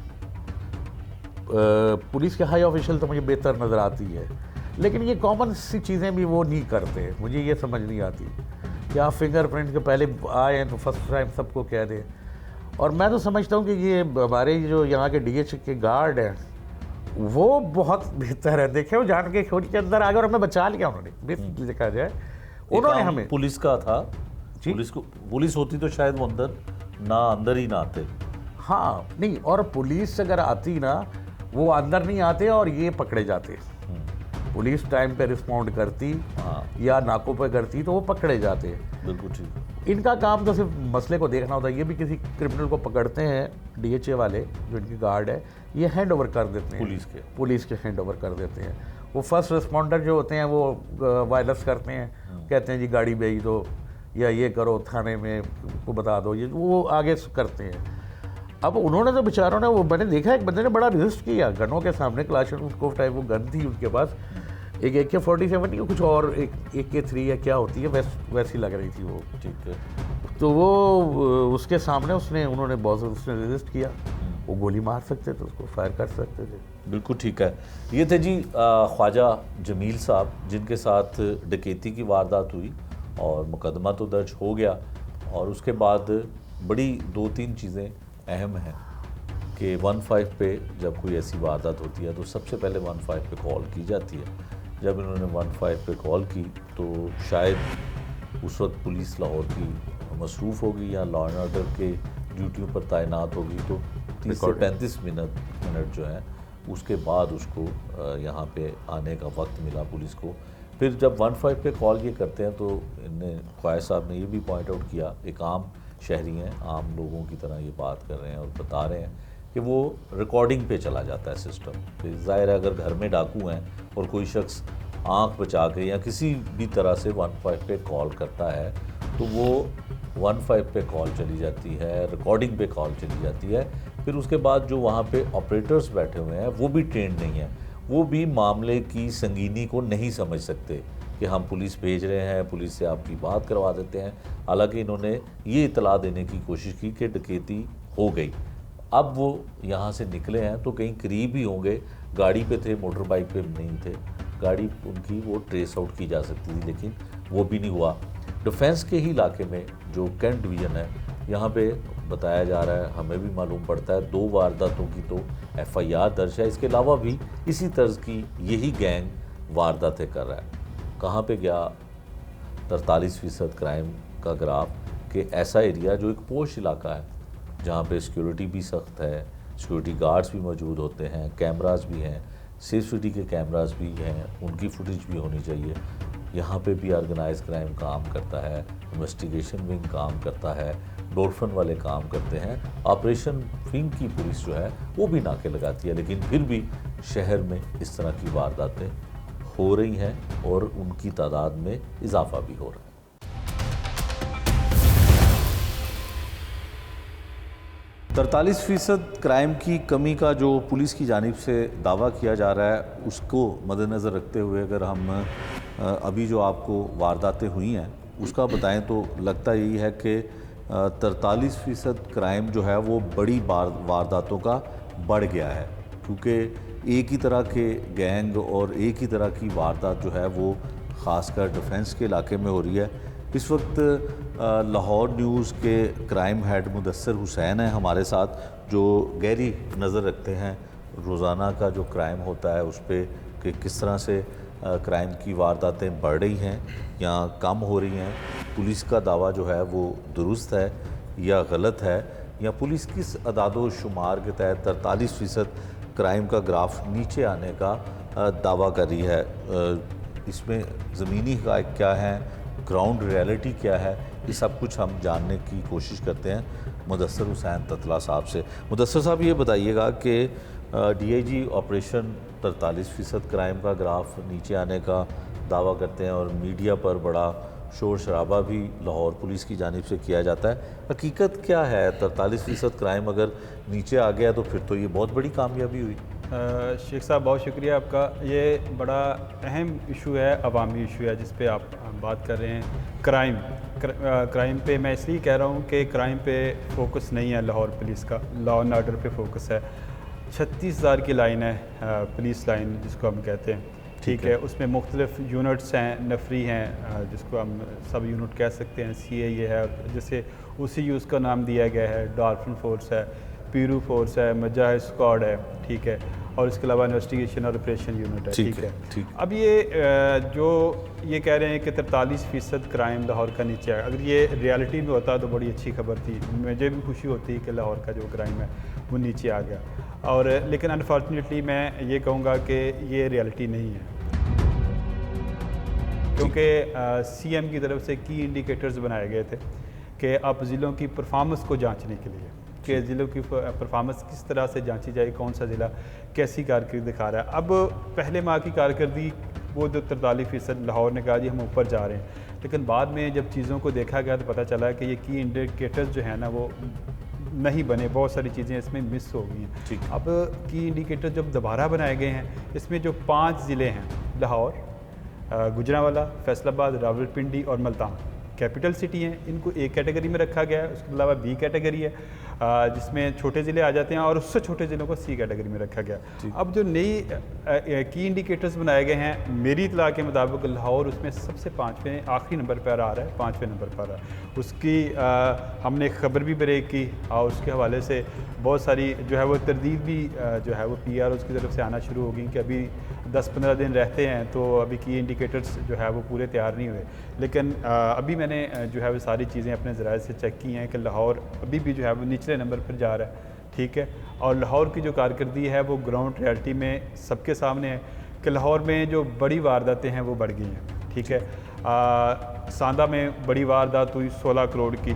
पुलिस के हाई ऑफिशियल तो मुझे बेहतर नज़र आती है, लेकिन ये कॉमन सी चीज़ें भी वो नहीं करते। मुझे ये समझ नहीं आती कि आप फिंगरप्रिंट के पहले आए हैं तो फर्स्ट टाइम सबको कह दें। और मैं तो समझता हूँ कि ये हमारे जो यहाँ के डीएच के गार्ड हैं वो बहुत बेहतर है। देखे, वो जान के खोज के अंदर आ गए और हमें बचा लिया उन्होंने, देखा जाए उन्होंने हमें। पुलिस का था, पुलिस होती तो शायद वो अंदर ही ना आते। हाँ नहीं, और पुलिस अगर आती ना, वो अंदर नहीं आते और ये पकड़े जाते। पुलिस टाइम पे रिस्पॉन्ड करती या नाकों पे करती तो वो पकड़े जाते। बिल्कुल ठीक। इनका काम तो सिर्फ मसले को देखना होता है। ये भी किसी क्रिमिनल को पकड़ते हैं, DHA वाले जो इनके गार्ड है, ये हैंड ओवर कर देते हैं पुलिस के हैंड ओवर कर देते हैं। वो फर्स्ट रिस्पॉन्डर जो होते हैं वो वायरस करते हैं, कहते हैं जी गाड़ी भेज दो या ये करो, थाने में को बता दो, ये वो आगे करते हैं। अब उन्होंने तो बेचारों ने, वो मैंने देखा एक बंदे ने बड़ा रिजिस्ट किया गनों के सामने, क्लाशनकोव टाइप वो गन थी उनके पास, एक AK-47 या कुछ और एक AK-3 या क्या होती है वैसी लग रही थी वो। ठीक है। तो वो उसके सामने उन्होंने बहुत उसने रेजिस्ट किया। वो गोली मार सकते थे, उसको फायर कर सकते थे। बिल्कुल ठीक है। ये थे जी ख्वाजा जमील साहब, जिनके साथ डकैती की वारदात हुई और मुकदमा तो दर्ज हो गया, और उसके बाद बड़ी 2-3 चीज़ें अहम हैं कि 15 पे जब कोई ऐसी वारदात होती है तो सबसे पहले 15 पे कॉल की जाती है। जब इन्होंने 15 पे कॉल की तो शायद उस वक्त पुलिस लाहौर की मसरूफ़ होगी या लॉ एंड ऑर्डर के ड्यूटियों पर तैनात होगी, तो 30 से 35 मिनट जो है उसके बाद उसको यहाँ पे आने का वक्त मिला पुलिस को। फिर जब 15 पे कॉल ये करते हैं तो इन्हें ख्वाजा साहब ने ये भी पॉइंट आउट किया, एक आम शहरी हैं, आम लोगों की तरह ये बात कर रहे हैं और बता रहे हैं कि वो रिकॉर्डिंग पे चला जाता है सिस्टम। फिर ज़ाहिर है अगर घर में डाकू हैं और कोई शख्स आंख बचा के या किसी भी तरह से 15 पे कॉल करता है तो वो 15 पे कॉल चली जाती है, रिकॉर्डिंग पे कॉल चली जाती है। फिर उसके बाद जो वहाँ पे ऑपरेटर्स बैठे हुए हैं वो भी ट्रेंड नहीं है, वो भी मामले की संगीनी को नहीं समझ सकते कि हम पुलिस भेज रहे हैं, पुलिस से आपकी बात करवा देते हैं। हालांकि इन्होंने ये इतला देने की कोशिश की कि डकैती हो गई। अब वो यहाँ से निकले हैं तो कहीं करीब ही होंगे, गाड़ी पे थे, मोटर बाइक पे नहीं थे, गाड़ी उनकी वो ट्रेस आउट की जा सकती थी, लेकिन वो भी नहीं हुआ। डिफेंस के ही इलाके में जो कैंट डिवीज़न है, यहाँ पे बताया जा रहा है, हमें भी मालूम पड़ता है 2 वारदातों की तो FIR दर्ज है। इसके अलावा भी इसी तर्ज की यही गैंग वारदातें कर रहा है। कहाँ पे गया 43% क्राइम का ग्राफ कि ऐसा एरिया जो एक पोश इलाका है जहाँ पे सिक्योरिटी भी सख्त है, सिक्योरिटी गार्ड्स भी मौजूद होते हैं, कैमरास भी हैं, CCTV के कैमरास भी हैं, उनकी फुटेज भी होनी चाहिए। यहाँ पे भी ऑर्गेनाइज क्राइम काम करता है, इन्वेस्टिगेशन विंग काम करता है, डोरफन वाले काम करते हैं, ऑपरेशन विंग की पुलिस जो है वो भी नाके लगाती है, लेकिन फिर भी शहर में इस तरह की वारदातें हो रही हैं और उनकी तादाद में इजाफा भी हो रहा है। 43% क्राइम की कमी का जो पुलिस की जानिब से दावा किया जा रहा है, उसको मद्देनज़र रखते हुए अगर हम अभी जो आपको वारदातें हुई हैं उसका बताएं तो लगता यही है कि 43% क्राइम जो है वो बड़ी वारदातों का बढ़ गया है, क्योंकि एक ही तरह के गैंग और एक ही तरह की वारदात जो है वो ख़ासकर डिफेंस के इलाके में हो रही है। इस वक्त लाहौर न्यूज़ के क्राइम हेड मुदस्सिर हुसैन हैं हमारे साथ, जो गहरी नज़र रखते हैं रोज़ाना का जो क्राइम होता है उस पर कि किस तरह से क्राइम की वारदातें बढ़ रही हैं या कम हो रही हैं, पुलिस का दावा जो है वो दुरुस्त है या गलत है, या पुलिस किस अदादो शुमार के तहत 43% क्राइम का ग्राफ नीचे आने का दावा कर रही है। इसमें ज़मीनी हक़ाइक़ क्या हैं, ग्राउंड रियलिटी क्या है, ये सब कुछ हम जानने की कोशिश करते हैं मुदस्सिर हुसैन ततला साहब से। मुदस्सिर साहब ये बताइएगा कि DIG ऑपरेशन 43% क्राइम का ग्राफ नीचे आने का दावा करते हैं और मीडिया पर बड़ा शोर शराबा भी लाहौर पुलिस की जानिब से किया जाता है। हकीकत क्या है? 43% क्राइम अगर नीचे आ गया तो फिर तो ये बहुत बड़ी कामयाबी हुई। शेख साहब बहुत शुक्रिया आपका। ये बड़ा अहम इशू है, अवामी इशू है जिस पे आप बात कर रहे हैं। क्राइम पे मैं इसलिए कह रहा हूँ कि क्राइम पे फोकस नहीं है लाहौर पुलिस का, लॉ एंड ऑर्डर पे फोकस है। 36,000 की लाइन है, पुलिस लाइन जिसको हम कहते हैं, ठीक है। उसमें मुख्तलिफ यूनिट्स हैं, नफरी हैं जिसको हम सब यूनिट कह सकते हैं, CAA है, जैसे उसी यूज़ का नाम दिया गया है, डॉल्फिन फोर्स है, पीरू फोर्स है, मुजाहिद स्क्वाड है, ठीक है, और इसके अलावा इन्वेस्टिगेशन और ऑपरेशन यूनिट है, ठीक है। अब ये जो ये कह रहे हैं कि 43% क्राइम लाहौर का नीचे आया, अगर ये रियलिटी में होता तो बड़ी अच्छी खबर थी, मुझे भी खुशी होती कि लाहौर का जो क्राइम है वो नीचे आ गया, और लेकिन अनफॉर्चुनेटली मैं ये कहूँगा कि ये रियलिटी नहीं है, क्योंकि CM की तरफ से की इंडिकेटर्स बनाए गए थे कि अब ज़िलों की परफॉर्मेंस को जांचने के लिए कि ज़िलों की परफॉर्मेंस किस तरह से जांची जाए, कौन सा ज़िला कैसी कारकर्दगी दिखा रहा है। अब पहले माह की कारकर्दगी वो जो 43% लाहौर ने कहा जी हम ऊपर जा रहे हैं, लेकिन बाद में जब चीज़ों को देखा गया तो पता चला कि ये की इंडिकेटर्स जो है ना वो नहीं बने, बहुत सारी चीज़ें इसमें मिस हो गई हैं। ठीक। अब की इंडिकेटर जब दोबारा बनाए गए हैं, इसमें जो 5 ज़िले हैं लाहौर, गुजरांवाला, फैसलाबाद, रावलपिंडी और मुल्तान कैपिटल सिटी हैं, इनको A कैटेगरी में रखा गया है। उसके अलावा B कैटेगरी है जिसमें छोटे ज़िले आ जाते हैं और उससे छोटे ज़िलों को C कैटेगरी में रखा गया। अब जो नई की इंडिकेटर्स बनाए गए हैं, मेरी इतला के मुताबिक लाहौर उसमें सबसे 5वें आखिरी नंबर पर आ रहा है, 5वें नंबर पर आ रहा है। उसकी हमने खबर भी ब्रेक की और उसके हवाले से बहुत सारी जो है वो तरदीद भी जो है वो PROs की तरफ से आना शुरू हो गई कि अभी 10-15 दिन रहते हैं तो अभी की इंडिकेटर्स जो है वो पूरे तैयार नहीं हुए। लेकिन अभी मैंने जो है वो सारी चीज़ें अपने ज़राए से चेक की हैं कि लाहौर अभी भी जो है वो निचले नंबर पर जा रहा है, ठीक है। और लाहौर की जो कारकर्दगी है वो ग्राउंड रियलिटी में सबके सामने है कि लाहौर में जो बड़ी वारदातें हैं वो बढ़ गई हैं, ठीक है। सांदा में बड़ी वारदात हुई 16 करोड़ की,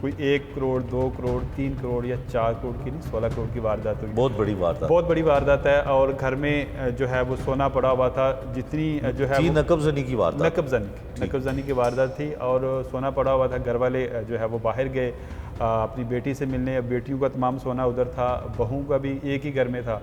कोई 1 करोड़, 2 करोड़, 3 करोड़ या 4 करोड़ की नहीं, 16 करोड़ की वारदात हुई। बहुत बड़ी वारदात, बहुत बड़ी वारदात है। और घर में जो है वो सोना पड़ा हुआ था, जितनी जो है वो नकबजनी की वारदात, नकबजनी की वारदात थी और सोना पड़ा हुआ था। घर वाले जो है वो बाहर गए अपनी बेटी से मिलने, बेटियों का तमाम सोना उधर था, बहू का भी एक ही घर में था,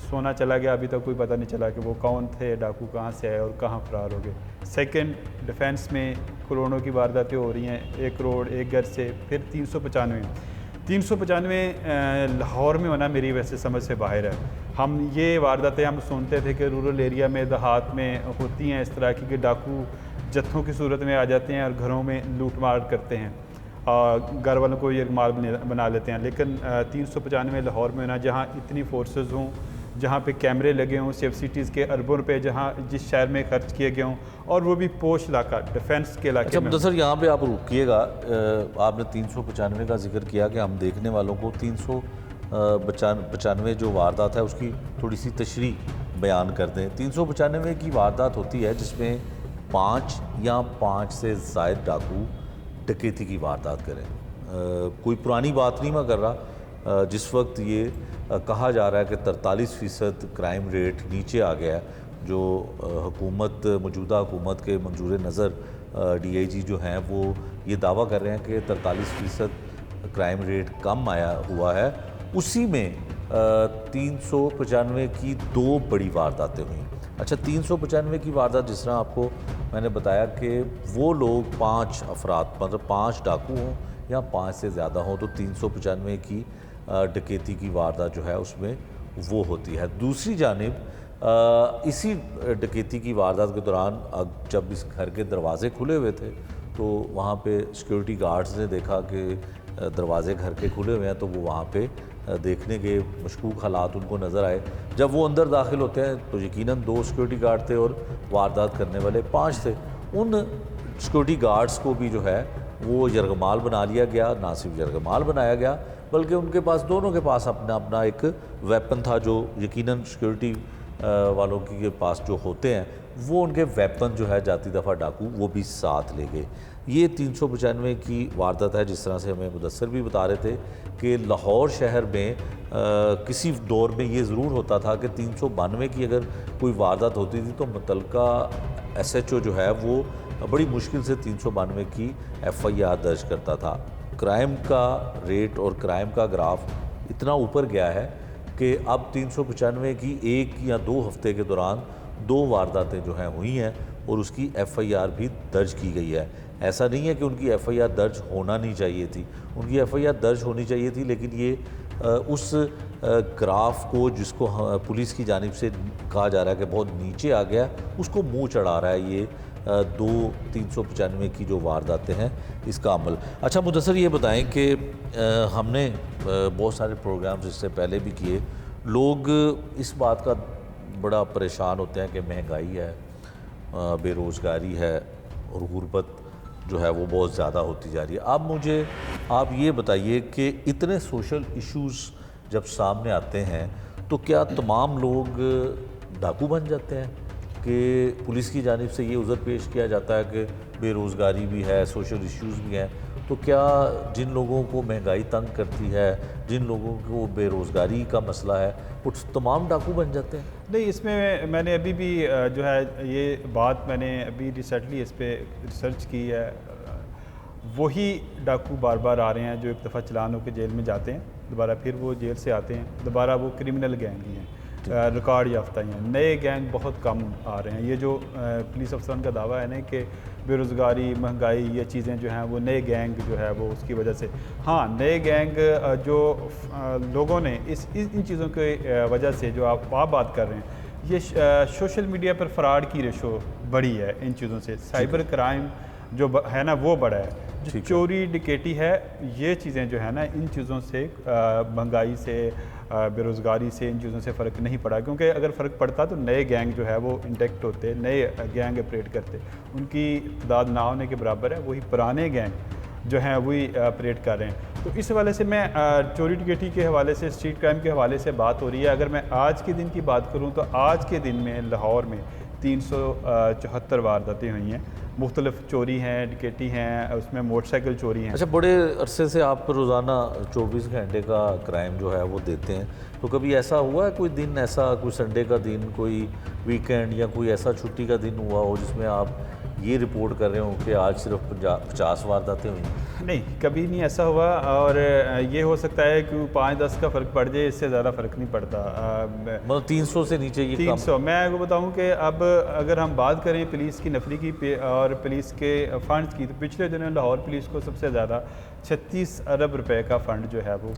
सोना चला गया। अभी तक कोई पता नहीं चला कि वो कौन थे, डाकू कहाँ से आए और कहाँ फरार हो गए। सेकंड, डिफेंस में करोड़ों की वारदातें हो रही हैं, 1 करोड़ एक घर से। फिर 395 लाहौर में होना मेरी वैसे समझ से बाहर है। हम ये वारदातें हम सुनते थे कि रूरल एरिया में, देहात में होती हैं इस तरह की कि डाकू जत्थों की सूरत में आ जाते हैं और घरों में लूट मार करते हैं, घर वालों को ये माल बना लेते हैं। लेकिन 395 लाहौर में होना, जहाँ इतनी फोर्सेस हों, जहाँ पे कैमरे लगे हों, सेफ सिटीज़ के अरबों रुपए जहाँ जिस शहर में खर्च किए गए हों, और वो भी पोश इलाका, डिफेंस के इलाके अच्छा में। मुदस्सर, यहाँ पे आप रुकिएगा। आपने 395 का जिक्र किया कि हम देखने वालों को 395 जो वारदात है उसकी थोड़ी सी तशरीह बयान कर दें। 395 की वारदात होती है जिसमें 5 या 5 से ज़ायद डाकू डकैती की वारदात करें। कोई पुरानी बात नहीं मैं कर रहा। जिस वक्त ये कहा जा रहा है कि 43% क्राइम रेट नीचे आ गया है, जो हुकूमत, मौजूदा हुकूमत के मंजूर नज़र DIG जो हैं वो ये दावा कर रहे हैं कि 43% क्राइम रेट कम आया हुआ है, उसी में 395 की 2 बड़ी वारदातें हुई। अच्छा, 395 की वारदात जिस तरह आपको मैंने बताया कि वो लोग 5 अफराद, मतलब 5 डाकू हों या 5 से ज़्यादा हों, तो 395 की डकैती की वारदात जो है उसमें वो होती है। दूसरी जानिब इसी डकैती की वारदात के दौरान जब इस घर के दरवाज़े खुले हुए थे तो वहाँ पे सिक्योरिटी गार्ड्स ने देखा कि दरवाज़े घर के खुले हुए हैं, तो वो वहाँ पे देखने के मशकूक हालात उनको नज़र आए। जब वो अंदर दाखिल होते हैं तो यकीनन 2 सिक्योरिटी गार्ड थे और वारदात करने वाले 5 थे। उन सिक्योरिटी गार्ड्स को भी जो है वो यरगमाल बना लिया गया। ना सिर्फ यरगमाल बनाया गया बल्कि उनके पास, दोनों के पास अपना अपना एक वेपन था, जो यकीनन सिक्योरिटी वालों के पास जो होते हैं वो उनके वेपन जो है जाती दफ़ा डाकू वो भी साथ ले गए। ये 395 की वारदात है। जिस तरह से हमें मुदस्सर भी बता रहे थे कि लाहौर शहर में किसी दौर में ये ज़रूर होता था कि 392 की अगर कोई वारदात होती थी तो मुतलका SHO जो है वो बड़ी मुश्किल से 392 की FIR दर्ज करता था। क्राइम का रेट और क्राइम का ग्राफ इतना ऊपर गया है कि अब 395 की 1 या 2 हफ्ते के दौरान 2 वारदातें जो हैं हुई हैं और उसकी FIR भी दर्ज की गई है। ऐसा नहीं है कि उनकी FIR दर्ज होना नहीं चाहिए थी, उनकी FIR दर्ज होनी चाहिए थी, लेकिन ये उस ग्राफ को जिसको पुलिस की जानिब से कहा जा रहा है कि बहुत नीचे आ गया, उसको मुँह चढ़ा रहा है ये 395 की जो वारदातें हैं इसका अमल। अच्छा मुदस्सर, ये बताएं कि हमने बहुत सारे प्रोग्राम्स इससे पहले भी किए। लोग इस बात का बड़ा परेशान होते हैं कि महंगाई है, बेरोज़गारी है और गुर्बत जो है वो बहुत ज़्यादा होती जा रही है। अब मुझे आप ये बताइए कि इतने सोशल इश्यूज़ जब सामने आते हैं तो क्या तमाम लोग डाकू बन जाते हैं कि पुलिस की जानिब से ये उज़र पेश किया जाता है कि बेरोज़गारी भी है, सोशल इश्यूज़ भी हैं, तो क्या जिन लोगों को महंगाई तंग करती है, जिन लोगों को बेरोज़गारी का मसला है, वो तमाम डाकू बन जाते हैं? नहीं, इसमें मैंने अभी भी जो है ये बात मैंने अभी रिसेंटली इस पे रिसर्च की है। वही डाकू बार बार आ रहे हैं जो एक दफ़ा चालान होकर जेल में जाते हैं, दोबारा फिर वो जेल से आते हैं, दोबारा वो क्रिमिनल गैंग ही हैं, रिकॉर्ड याफ्ता ही हैं। नए गैंग बहुत कम आ रहे हैं। ये जो पुलिस अफसरान का दावा है ना कि बेरोज़गारी, महंगाई, ये चीज़ें जो हैं वो नए गैंग जो है वो उसकी वजह से, हाँ नए गैंग जो लोगों ने इन चीज़ों की वजह से जो आप बात कर रहे हैं, ये सोशल मीडिया पर फ्रॉड की रेशो बढ़ी है इन चीज़ों से। साइबर क्राइम जो है ना वो बढ़ा है, जो चोरी डिकेटी है, ये चीज़ें जो है ना इन चीज़ों से, महंगाई से, बेरोज़गारी से, इन चीज़ों से फ़र्क नहीं पड़ा। क्योंकि अगर फ़र्क पड़ता तो नए गैंग जो है वो इंटेक्ट होते, नए गैंग ऑपरेट करते, उनकी तादाद ना होने के बराबर है। वही पुराने गैंग जो हैं वही ऑपरेट कर रहे हैं। तो इस हवाले से मैं चोरी डिकेटी के हवाले से, स्ट्रीट क्राइम के हवाले से बात हो रही है। अगर मैं आज के दिन की बात करूँ तो आज के दिन में लाहौर में 374 वारदातें हुई हैं। मुख्तलिफ चोरी हैं, डिकेटी हैं, उसमें मोटरसाइकिल चोरी हैं। अच्छा, बड़े अरसे से आप रोज़ाना 24 घंटे का क्राइम जो है वो देते हैं, तो कभी ऐसा हुआ है कोई दिन ऐसा, कोई संडे का दिन, कोई वीकेंड या कोई ऐसा छुट्टी का दिन हुआ हो जिसमें आप ये रिपोर्ट कर रहे हो कि आज सिर्फ 50 वारदातें हुई? नहीं, कभी नहीं ऐसा हुआ। और ये हो सकता है कि 5-10 का फ़र्क पड़ जाए, इससे ज़्यादा फ़र्क नहीं पड़ता। मतलब 300 से नीचे ये 300। मैं आपको बताऊं कि अब अगर हम बात करें पुलिस की नफरी की और पुलिस के फ़ंड की, तो पिछले दिनों लाहौर पुलिस को सबसे ज़्यादा 36 अरब रुपए का फ़ंड जो है वो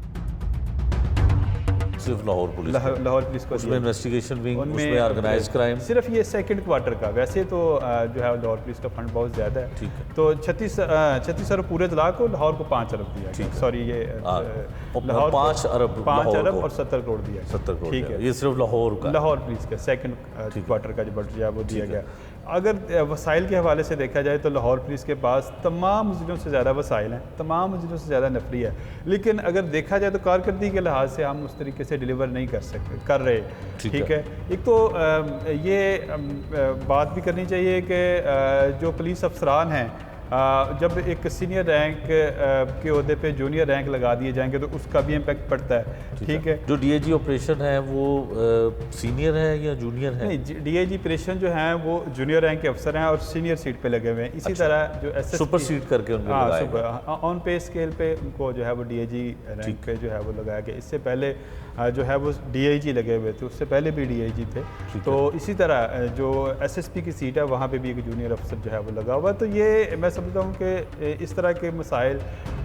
सिर्फ लाहौर पुलिस लाहौर पुलिस को उसमें इन्वेस्टिगेशन विंग, उसमें ऑर्गेनाइज क्राइम, सिर्फ ये सेकंड क्वार्टर का। वैसे तो जो है लाहौर पुलिस का फंड बहुत ज़्यादा है। ठीक है। तो 36 अरब पूरे जिला को, लाहौर को 5 अरब दिया गया। सॉरी, ये लाहौर 5 अरब 5 अरब और 70 करोड़ दिया। 70 करोड़, ठीक है। ये सिर्फ लाहौर का, लाहौर पुलिस का सेकंड क्वार्टर का जो बजट है वो दिया गया। अगर वसाइल के हवाले से देखा जाए तो लाहौर पुलिस के पास तमाम ज़िलों से ज़्यादा वसाइल हैं, तमाम ज़िलों से ज़्यादा नफरी है। लेकिन अगर देखा जाए तो कारकर्दगी के लिहाज से हम उस तरीके से डिलीवर नहीं कर रहे। ठीक है। एक तो ये बात भी करनी चाहिए कि जो पुलिस अफसरान हैं, जब एक सीनियर रैंक के ओहदे पे जूनियर रैंक लगा दिए जाएंगे तो उसका भी इम्पैक्ट पड़ता है। ठीक है। जो डीआईजी ऑपरेशन है वो सीनियर है या जूनियर है? नहीं, डीआईजी ऑपरेशन जो हैं वो जूनियर रैंक के अफसर हैं और सीनियर सीट पे लगे हुए हैं। इसी तरह जो एसएसपी सुपर सीट करके उनको लगाया ऑन पे स्केल पे उनको जो है वो डीआईजी रैंक पे जो है वो लगाया गया। इससे पहले जो है वो डीआईजी लगे हुए थे, उससे पहले भी डीआईजी थे। तो इसी तरह जो एसएसपी की सीट है वहाँ पे भी एक जूनियर अफसर जो है वो लगा हुआ। तो ये मैं समझता हूँ कि इस तरह के मसाइल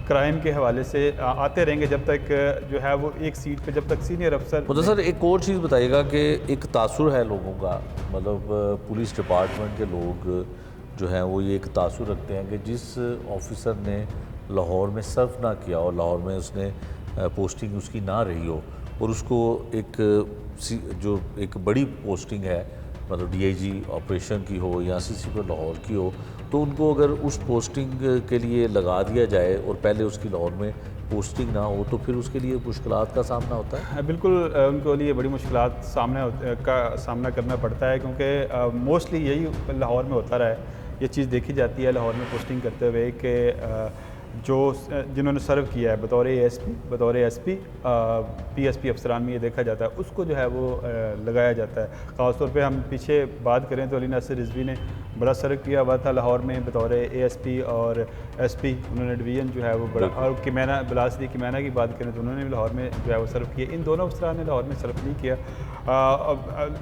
क्राइम के हवाले से आते रहेंगे जब तक जो है वो एक सीट पे, जब तक सीनियर अफसर। मतलब सर एक और चीज़ बताइएगा कि एक तासुर है लोगों का, मतलब पुलिस डिपार्टमेंट के लोग जो हैं वो ये एक तासुर रखते हैं कि जिस ऑफिसर ने लाहौर में सर्व ना किया और लाहौर में उसने पोस्टिंग उसकी ना रही हो और उसको जो एक बड़ी पोस्टिंग है, मतलब डीआईजी ऑपरेशन की हो या सीसीपी लाहौर की हो, तो उनको अगर उस पोस्टिंग के लिए लगा दिया जाए और पहले उसकी लाहौर में पोस्टिंग ना हो तो फिर उसके लिए मुश्किलात का सामना होता है? बिल्कुल, उनके लिए बड़ी मुश्किलात का सामना करना पड़ता है, क्योंकि मोस्टली यही लाहौर में होता रहा है। ये चीज़ देखी जाती है लाहौर में पोस्टिंग करते हुए कि जो जिन्होंने सर्व किया है बतौर एएसपी, बतौर एसपी, पीएसपी अफसरान में ये देखा जाता है, उसको जो है वो लगाया जाता है। ख़ासतौर पे हम पीछे बात करें तो अली नासिर रिजवी ने बड़ा सर्व किया हुआ था लाहौर में बतौर एएसपी और एसपी। उन्होंने डिवीज़न जो है वो बड़ा, और किमैना बिलासरी किमैना की बात करें तो उन्होंने भी लाहौर में जो है वो सर्व किया। इन दोनों अफसरान ने लाहौर में सर्व नहीं किया।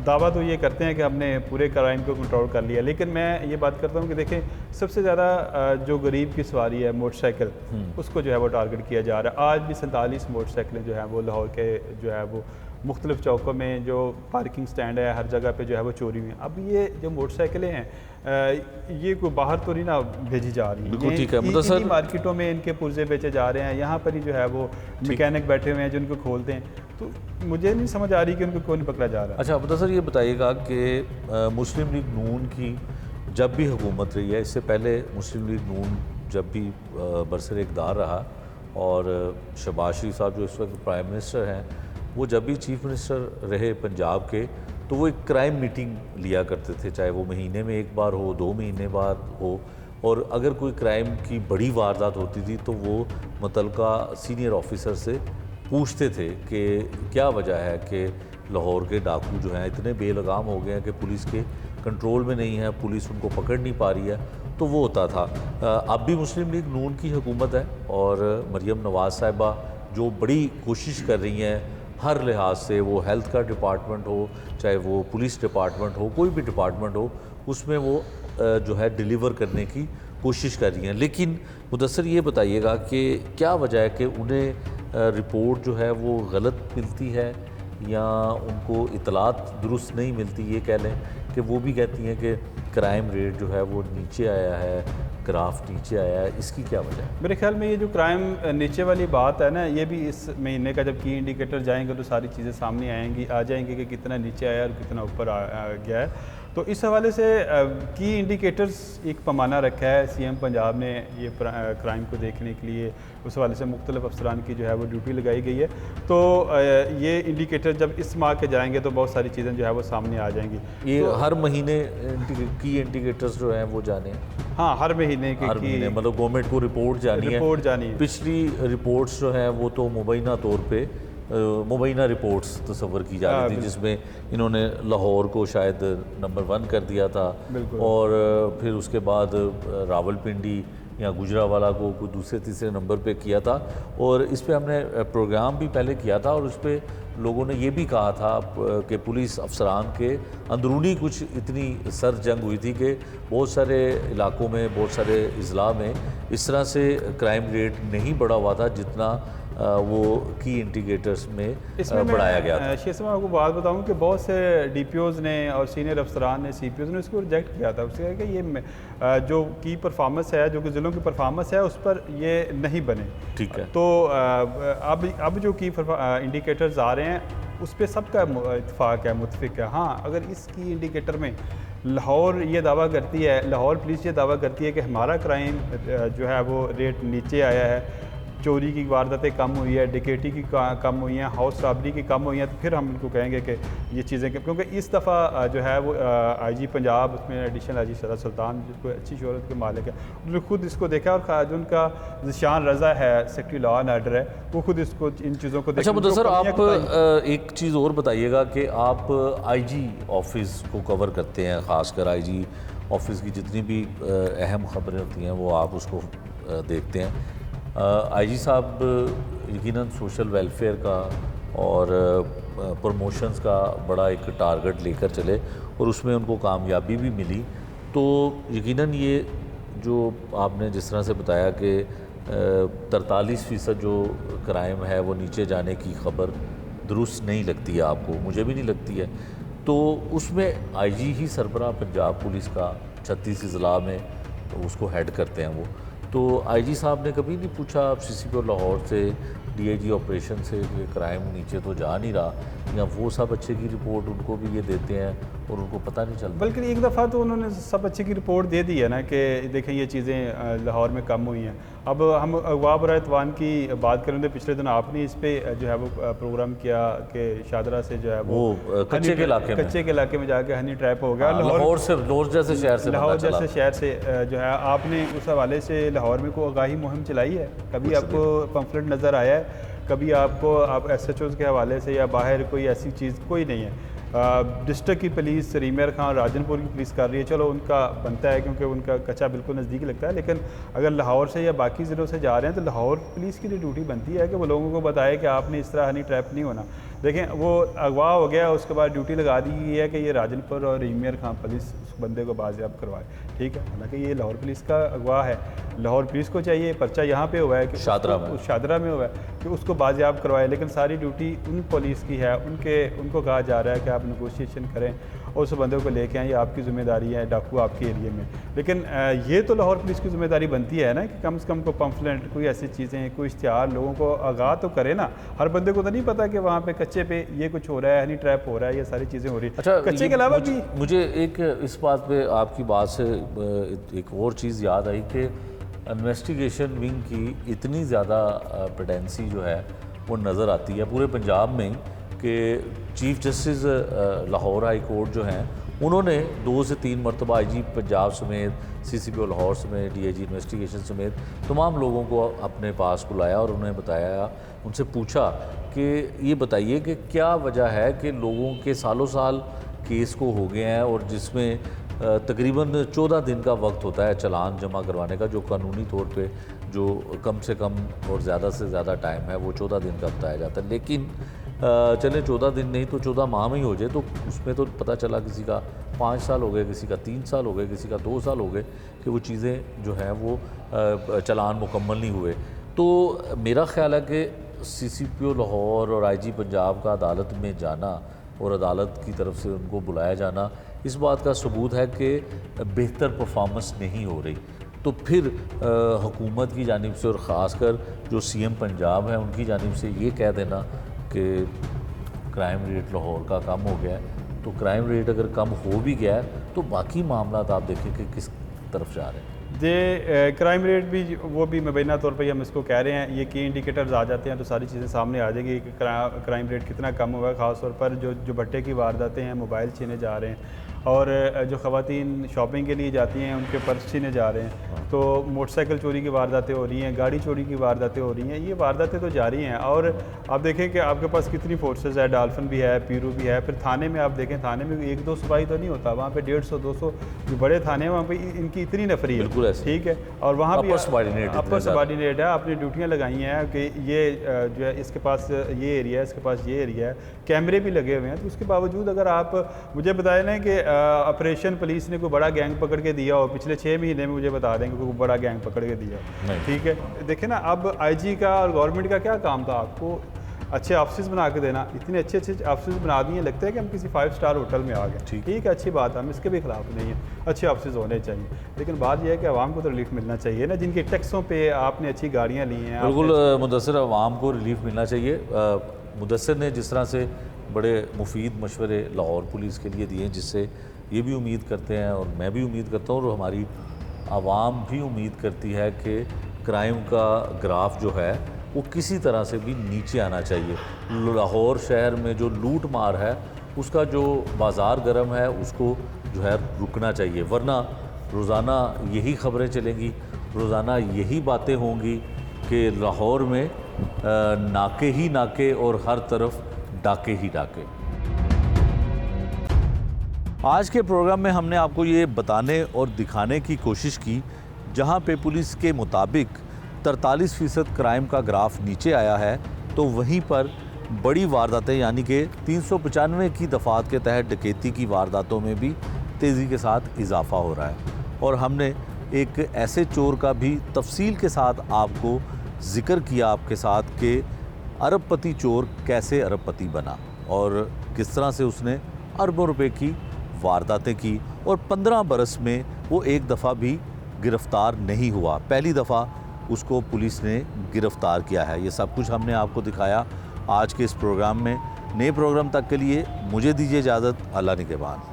दावा तो ये करते हैं कि हमने पूरे क्राइम को कंट्रोल कर लिया, लेकिन मैं ये बात करता हूँ कि देखें, सबसे ज़्यादा जो गरीब की सवारी है मोटरसाइकिल, उसको जो है वो टारगेट किया जा रहा है। आज भी 47 मोटरसाइकिलें जो हैं वो लाहौर के जो है वो मुख्तलिफ चौकों में जो पार्किंग स्टैंड है हर जगह पे जो है वो चोरी हुई हैं। अब ये जो मोटरसाइकिलें हैं ये कोई बाहर तो नहीं ना भेजी जा रही हैं, ठीक है, मतलब सर मार्केटों में इनके पुर्जे बेचे जा रहे हैं, यहाँ पर ही जो है वो मैकेनिक बैठे हुए हैं जो इनको खोलते हैं। तो मुझे नहीं समझ आ रही कि उनको क्यों नहीं पकड़ा जा रहा। अच्छा, मतलब सर ये बताइएगा कि मुस्लिम लीग नून की जब भी हुकूमत रही है, इससे पहले मुस्लिम लीग नून जब भी बरसर इक़्तिदार रहा और शहबाज शरीफ साहब जो इस वक्त प्राइम मिनिस्टर हैं, वो जब भी चीफ मिनिस्टर रहे पंजाब के, तो वो एक क्राइम मीटिंग लिया करते थे, चाहे वो महीने में एक बार हो, 2 महीने बाद हो, और अगर कोई क्राइम की बड़ी वारदात होती थी तो वो मुतलका सीनियर ऑफिसर से पूछते थे कि क्या वजह है कि लाहौर के डाकू जो हैं इतने बेलगाम हो गए हैं कि पुलिस के कंट्रोल में नहीं है, पुलिस उनको पकड़ नहीं पा रही है। तो वो होता था। अब भी मुस्लिम लीग नून की हुकूमत है और मरियम नवाज़ साहिबा जो बड़ी कोशिश कर रही हैं हर लिहाज से, वो हेल्थ का डिपार्टमेंट हो, चाहे वो पुलिस डिपार्टमेंट हो, कोई भी डिपार्टमेंट हो, उसमें वो जो है डिलीवर करने की कोशिश कर रही हैं। लेकिन मुदस्सर ये बताइएगा कि क्या वजह है कि उन्हें रिपोर्ट जो है वो गलत मिलती है या उनको इतलात दुरुस्त नहीं मिलती, ये कह लें कि वो भी कहती हैं कि क्राइम रेट जो है वो नीचे आया है, ग्राफ नीचे आया है, इसकी क्या वजह है? मेरे ख्याल में ये जो क्राइम नीचे वाली बात है ना, ये भी इस महीने का जब की इंडिकेटर जाएंगे तो सारी चीज़ें सामने आ जाएंगी कि कितना नीचे आया और कितना ऊपर आ गया है। तो इस हवाले से की इंडिकेटर्स एक पैमाना रखा है सीएम पंजाब ने ये क्राइम को देखने के लिए, उस हवाले से मुख्तलिफ अफसरान की जो है वो ड्यूटी लगाई गई है। तो ये इंडिकेटर जब इस माह के जाएंगे तो बहुत सारी चीज़ें जो है वो सामने आ जाएंगी। ये तो हर महीने की इंडिकेटर्स जो हैं वो जाने हैं? हाँ, हर महीने हर महीने मतलब गवर्नमेंट को रिपोर्ट जानी है। पिछली रिपोर्ट्स जो हैं वो तो मुबैना तौर पे मुबैना रिपोर्ट्स तस्वर की जा रही थी, जिसमें इन्होंने लाहौर को शायद नंबर 1 कर दिया था और फिर उसके बाद रावलपिंडी या गुजरावाला को कोई दूसरे तीसरे नंबर पे किया था। और इस पे हमने प्रोग्राम भी पहले किया था और उस पर लोगों ने ये भी कहा था कि पुलिस अफसरान के अंदरूनी कुछ इतनी सर जंग हुई थी कि बहुत सारे इलाकों में, बहुत सारे अजला में इस तरह से क्राइम रेट नहीं बढ़ा हुआ था जितना वो की इंडिकेटर्स में बढ़ाया गया था। शेख साहब, आपको बात बताऊं कि बहुत से डीपीओज़ ने और सीनियर अफसरान ने, सीपीओज़ ने इसको रिजेक्ट किया था। उससे कि ये जो की परफॉर्मेंस है, जो कि ज़िलों की परफॉर्मेंस है, उस पर ये नहीं बने। ठीक है। तो अब जो की इंडिकेटर्स आ रहे हैं उस पर सबका इत्तेफाक है, मुतफिक है। हाँ, अगर इसकी इंडिकेटर में लाहौर ये दावा करती है, लाहौर पुलिस ये दावा करती है कि हमारा क्राइम जो है वो रेट नीचे आया है, चोरी की वारदातें कम हुई है, डिकेटी की कम हुई हैं, हाउस रॉबरी की कम हुई हैं, तो फिर हम उनको कहेंगे कि ये चीज़ें, क्योंकि इस दफ़ा जो है वो आईजी पंजाब, उसमें एडिशनल आईजी शरद सुल्तान, जिसको अच्छी शोहरत के मालिक है, उन्होंने खुद इसको देखा और जो उनका ज़िशान रज़ा है, सेक्रेटरी लॉ एंड ऑर्डर है, वो खुद इसको इन चीज़ों को अच्छा मुदस्सर, आप एक चीज़ और बताइएगा कि आप आईजी ऑफिस को कवर करते हैं, ख़ासकर आईजी ऑफिस की जितनी भी अहम खबरें होती हैं वो आप उसको देखते हैं। आईजी साहब यकीनन सोशल वेलफेयर का और प्रमोशंस का बड़ा एक टारगेट लेकर चले और उसमें उनको कामयाबी भी मिली। तो यकीनन ये जो आपने जिस तरह से बताया कि 43% जो क्राइम है वो नीचे जाने की खबर दुरुस्त नहीं लगती है आपको, मुझे भी नहीं लगती है। तो उसमें आईजी ही सरबराह पंजाब पुलिस का 36 अजला में तो उसको हेड करते हैं वो। तो आईजी साहब ने कभी नहीं पूछा सीसीपी लाहौर से, डीआईजी ऑपरेशन से कि क्राइम नीचे तो जा नहीं रहा, या वो सब अच्छे की रिपोर्ट उनको भी ये देते हैं और उनको पता नहीं चलता? बल्कि एक दफ़ा तो उन्होंने सब अच्छे की रिपोर्ट दे दी है ना कि देखें ये चीज़ें लाहौर में कम हुई हैं। अब हम अगवा बराए तवान की बात करें तो पिछले दिन आपने इस पर जो है वो प्रोग्राम किया कि शादरा से जो है वो कच्चे के इलाके में जाके हनी ट्रैप हो गया। लाहौर जैसे शहर से जो है आपने उस हवाले से लाहौर में कोई आगाही मुहिम चलाई है? कभी आपको पम्फलेट नज़र आया है? कभी आपको आप SHOs के हवाले से या बाहर कोई ऐसी चीज़ कोई नहीं है? डिस्ट्रिक्ट की पुलिस रीमेर खान राजनपुर की पुलिस कर रही है, चलो उनका बनता है क्योंकि उनका कच्चा बिल्कुल नज़दीक लगता है। लेकिन अगर लाहौर से या बाकी ज़िलों से जा रहे हैं तो लाहौर पुलिस की ड्यूटी बनती है कि वो लोगों को बताए कि आपने इस तरह हनी ट्रैप नहीं होना। देखें, वो अगवा हो गया, उसके बाद ड्यूटी लगा दी गई है कि ये राजनपुर और रीमेर खान पुलिस उस बंदे को बाजियाब करवाए। ठीक है, हालांकि ये लाहौर पुलिस का अगवा है, लाहौर पुलिस को चाहिए, पर्चा यहाँ पे हुआ है कि शादरा में हुआ है कि उसको बाजियाब करवाए, लेकिन सारी ड्यूटी उन पुलिस की है। उनको कहा जा रहा है कि आप नेगोशिएशन करें और उस बंदे को लेके आएँ, ये आपकी ज़िम्मेदारी है, डाकू आपके एरिए में। लेकिन ये तो लाहौर पुलिस की ज़िम्मेदारी बनती है ना कि कम से कम को पम्फलेट, कोई ऐसी चीज़ें, कोई इश्तिहार लोगों को आगाह तो करे ना। हर बंदे को तो नहीं पता कि वहाँ पे कच्चे पे ये कुछ हो रहा है, हनी ट्रैप हो रहा है, ये सारी चीज़ें हो रही है। अच्छा, कच्चे के अलावा भी मुझे एक इस बात पे आपकी बात से एक और चीज़ याद आई कि इन्वेस्टिगेशन विंग की इतनी ज़्यादा प्रेडेंसी जो है वो नज़र आती है पूरे पंजाब में कि chief justice Lahore high court जो हैं उन्होंने 2 से 3 मरतबा IG पंजाब समेत, CCP लाहौर समेत, DIG इन्वेस्टिगेशन समेत तमाम लोगों को अपने पास बुलाया और उन्हें बताया, उनसे पूछा कि ये बताइए कि क्या वजह है कि लोगों के सालों साल केस को हो गए हैं और जिसमें तकरीबन 14 दिन का वक्त होता है चालान जमा करवाने का, जो कानूनी तौर पे जो कम से कम और ज़्यादा से ज़्यादा टाइम है वो 14 दिन का बताया जाता है। लेकिन चले 14 दिन नहीं तो 14 माह में ही हो जाए, तो उसमें तो पता चला किसी का 5 साल हो गए, किसी का 3 साल हो गए, किसी का 2 साल हो गए कि वो चीज़ें जो हैं वो चालान मुकम्मल नहीं हुए। तो मेरा ख्याल है कि CCPO लाहौर और IG पंजाब का अदालत में जाना और अदालत की तरफ से उनको बुलाया जाना इस बात का सबूत है कि बेहतर परफॉर्मेंस नहीं हो रही। तो फिर हुकूमत की जानिब से और ख़ासकर जो CM पंजाब है उनकी जानिब से ये कह देना कि क्राइम रेट लाहौर का कम हो गया है, तो क्राइम रेट अगर कम हो भी गया है तो बाकी मामला आप देखें कि किस तरफ जा रहे हैं। क्राइम रेट भी वो भी मुबैना तौर पर हम इसको कह रहे हैं, ये की इंडिकेटर्स आ जाते हैं तो सारी चीज़ें सामने आ जाएगी कि क्राइम रेट कितना कम हुआ है। ख़ास तौर पर जो भट्टे की वारदातें हैं, मोबाइल छीने जा रहे हैं और जो ख़वातीन शॉपिंग के लिए जाती हैं उनके पर्स छीने जा रहे हैं, तो मोटरसाइकिल चोरी की वारदातें हो रही हैं, गाड़ी चोरी की वारदातें हो रही हैं, ये वारदातें तो जारी हैं। और आप देखें कि आपके पास कितनी फोर्सेस है, डाल्फिन भी है, पीरू भी है। फिर थाने में आप देखें, थाने में 1-2 सिपाही तो नहीं होता, वहाँ पे 150-200 जो बड़े थाने हैं वहाँ पे इनकी इतनी नफरी है, ठीक है। और वहाँ भी अपर सबॉर्डिनेट है, आपने ड्यूटियाँ लगाई हैं कि ये जो है इसके पास ये एरिया है, इसके पास ये एरिया है, कैमरे भी लगे हुए हैं। तो उसके बावजूद अगर आप मुझे बताए ना कि ऑपरेशन पुलिस ने कोई बड़ा गैंग पकड़ के दिया हो पिछले 6 महीने में, मुझे बता देंगे कोई बड़ा गैंग पकड़ के दिया, ठीक है। देखिए ना, अब IG का और गवर्नमेंट का क्या काम था, आपको अच्छे ऑफिस बना के देना। इतने अच्छे ऑफिस बना दिए, लगता है कि हम किसी 5 स्टार होटल में आ गए, ठीक है, अच्छी बात है, हम इसके भी खिलाफ नहीं है, अच्छे ऑफिस होने चाहिए। लेकिन बात यह है कि आवाम को तो रिलीफ मिलना चाहिए ना, जिनके टैक्सों पे आपने अच्छी गाड़ियाँ ली हैं। बिल्कुल मुदस्सिर, आवाम को रिलीफ मिलना चाहिए। मुदस्सिर ने जिस तरह से बड़े मुफीद मशवरे लाहौर पुलिस के लिए दिए, जिससे ये भी उम्मीद करते हैं और मैं भी उम्मीद करता हूँ और हमारी आवाम भी उम्मीद करती है कि क्राइम का ग्राफ जो है वो किसी तरह से भी नीचे आना चाहिए। लाहौर शहर में जो लूट मार है उसका जो बाज़ार गर्म है उसको जो है रुकना चाहिए, वरना रोज़ाना यही खबरें चलेंगी, रोज़ाना यही बातें होंगी कि लाहौर में नाके ही नाके और हर तरफ डाके ही डाके। आज के प्रोग्राम में हमने आपको ये बताने और दिखाने की कोशिश की, जहाँ पे पुलिस के मुताबिक 43% क्राइम का ग्राफ नीचे आया है, तो वहीं पर बड़ी वारदातें यानी कि 395 की दफ़ात के तहत डकैती की वारदातों में भी तेज़ी के साथ इजाफा हो रहा है। और हमने एक ऐसे चोर का भी तफसील के साथ आपको ज़िक्र किया आपके साथ कि अरबपति चोर कैसे अरबपति बना और किस तरह से उसने अरबों रुपए की वारदातें की और 15 बरस में वो एक दफ़ा भी गिरफ़्तार नहीं हुआ। पहली दफ़ा उसको पुलिस ने गिरफ़्तार किया है। ये सब कुछ हमने आपको दिखाया आज के इस प्रोग्राम में। नए प्रोग्राम तक के लिए मुझे दीजिए इजाज़त। अल्लाह निगहबान।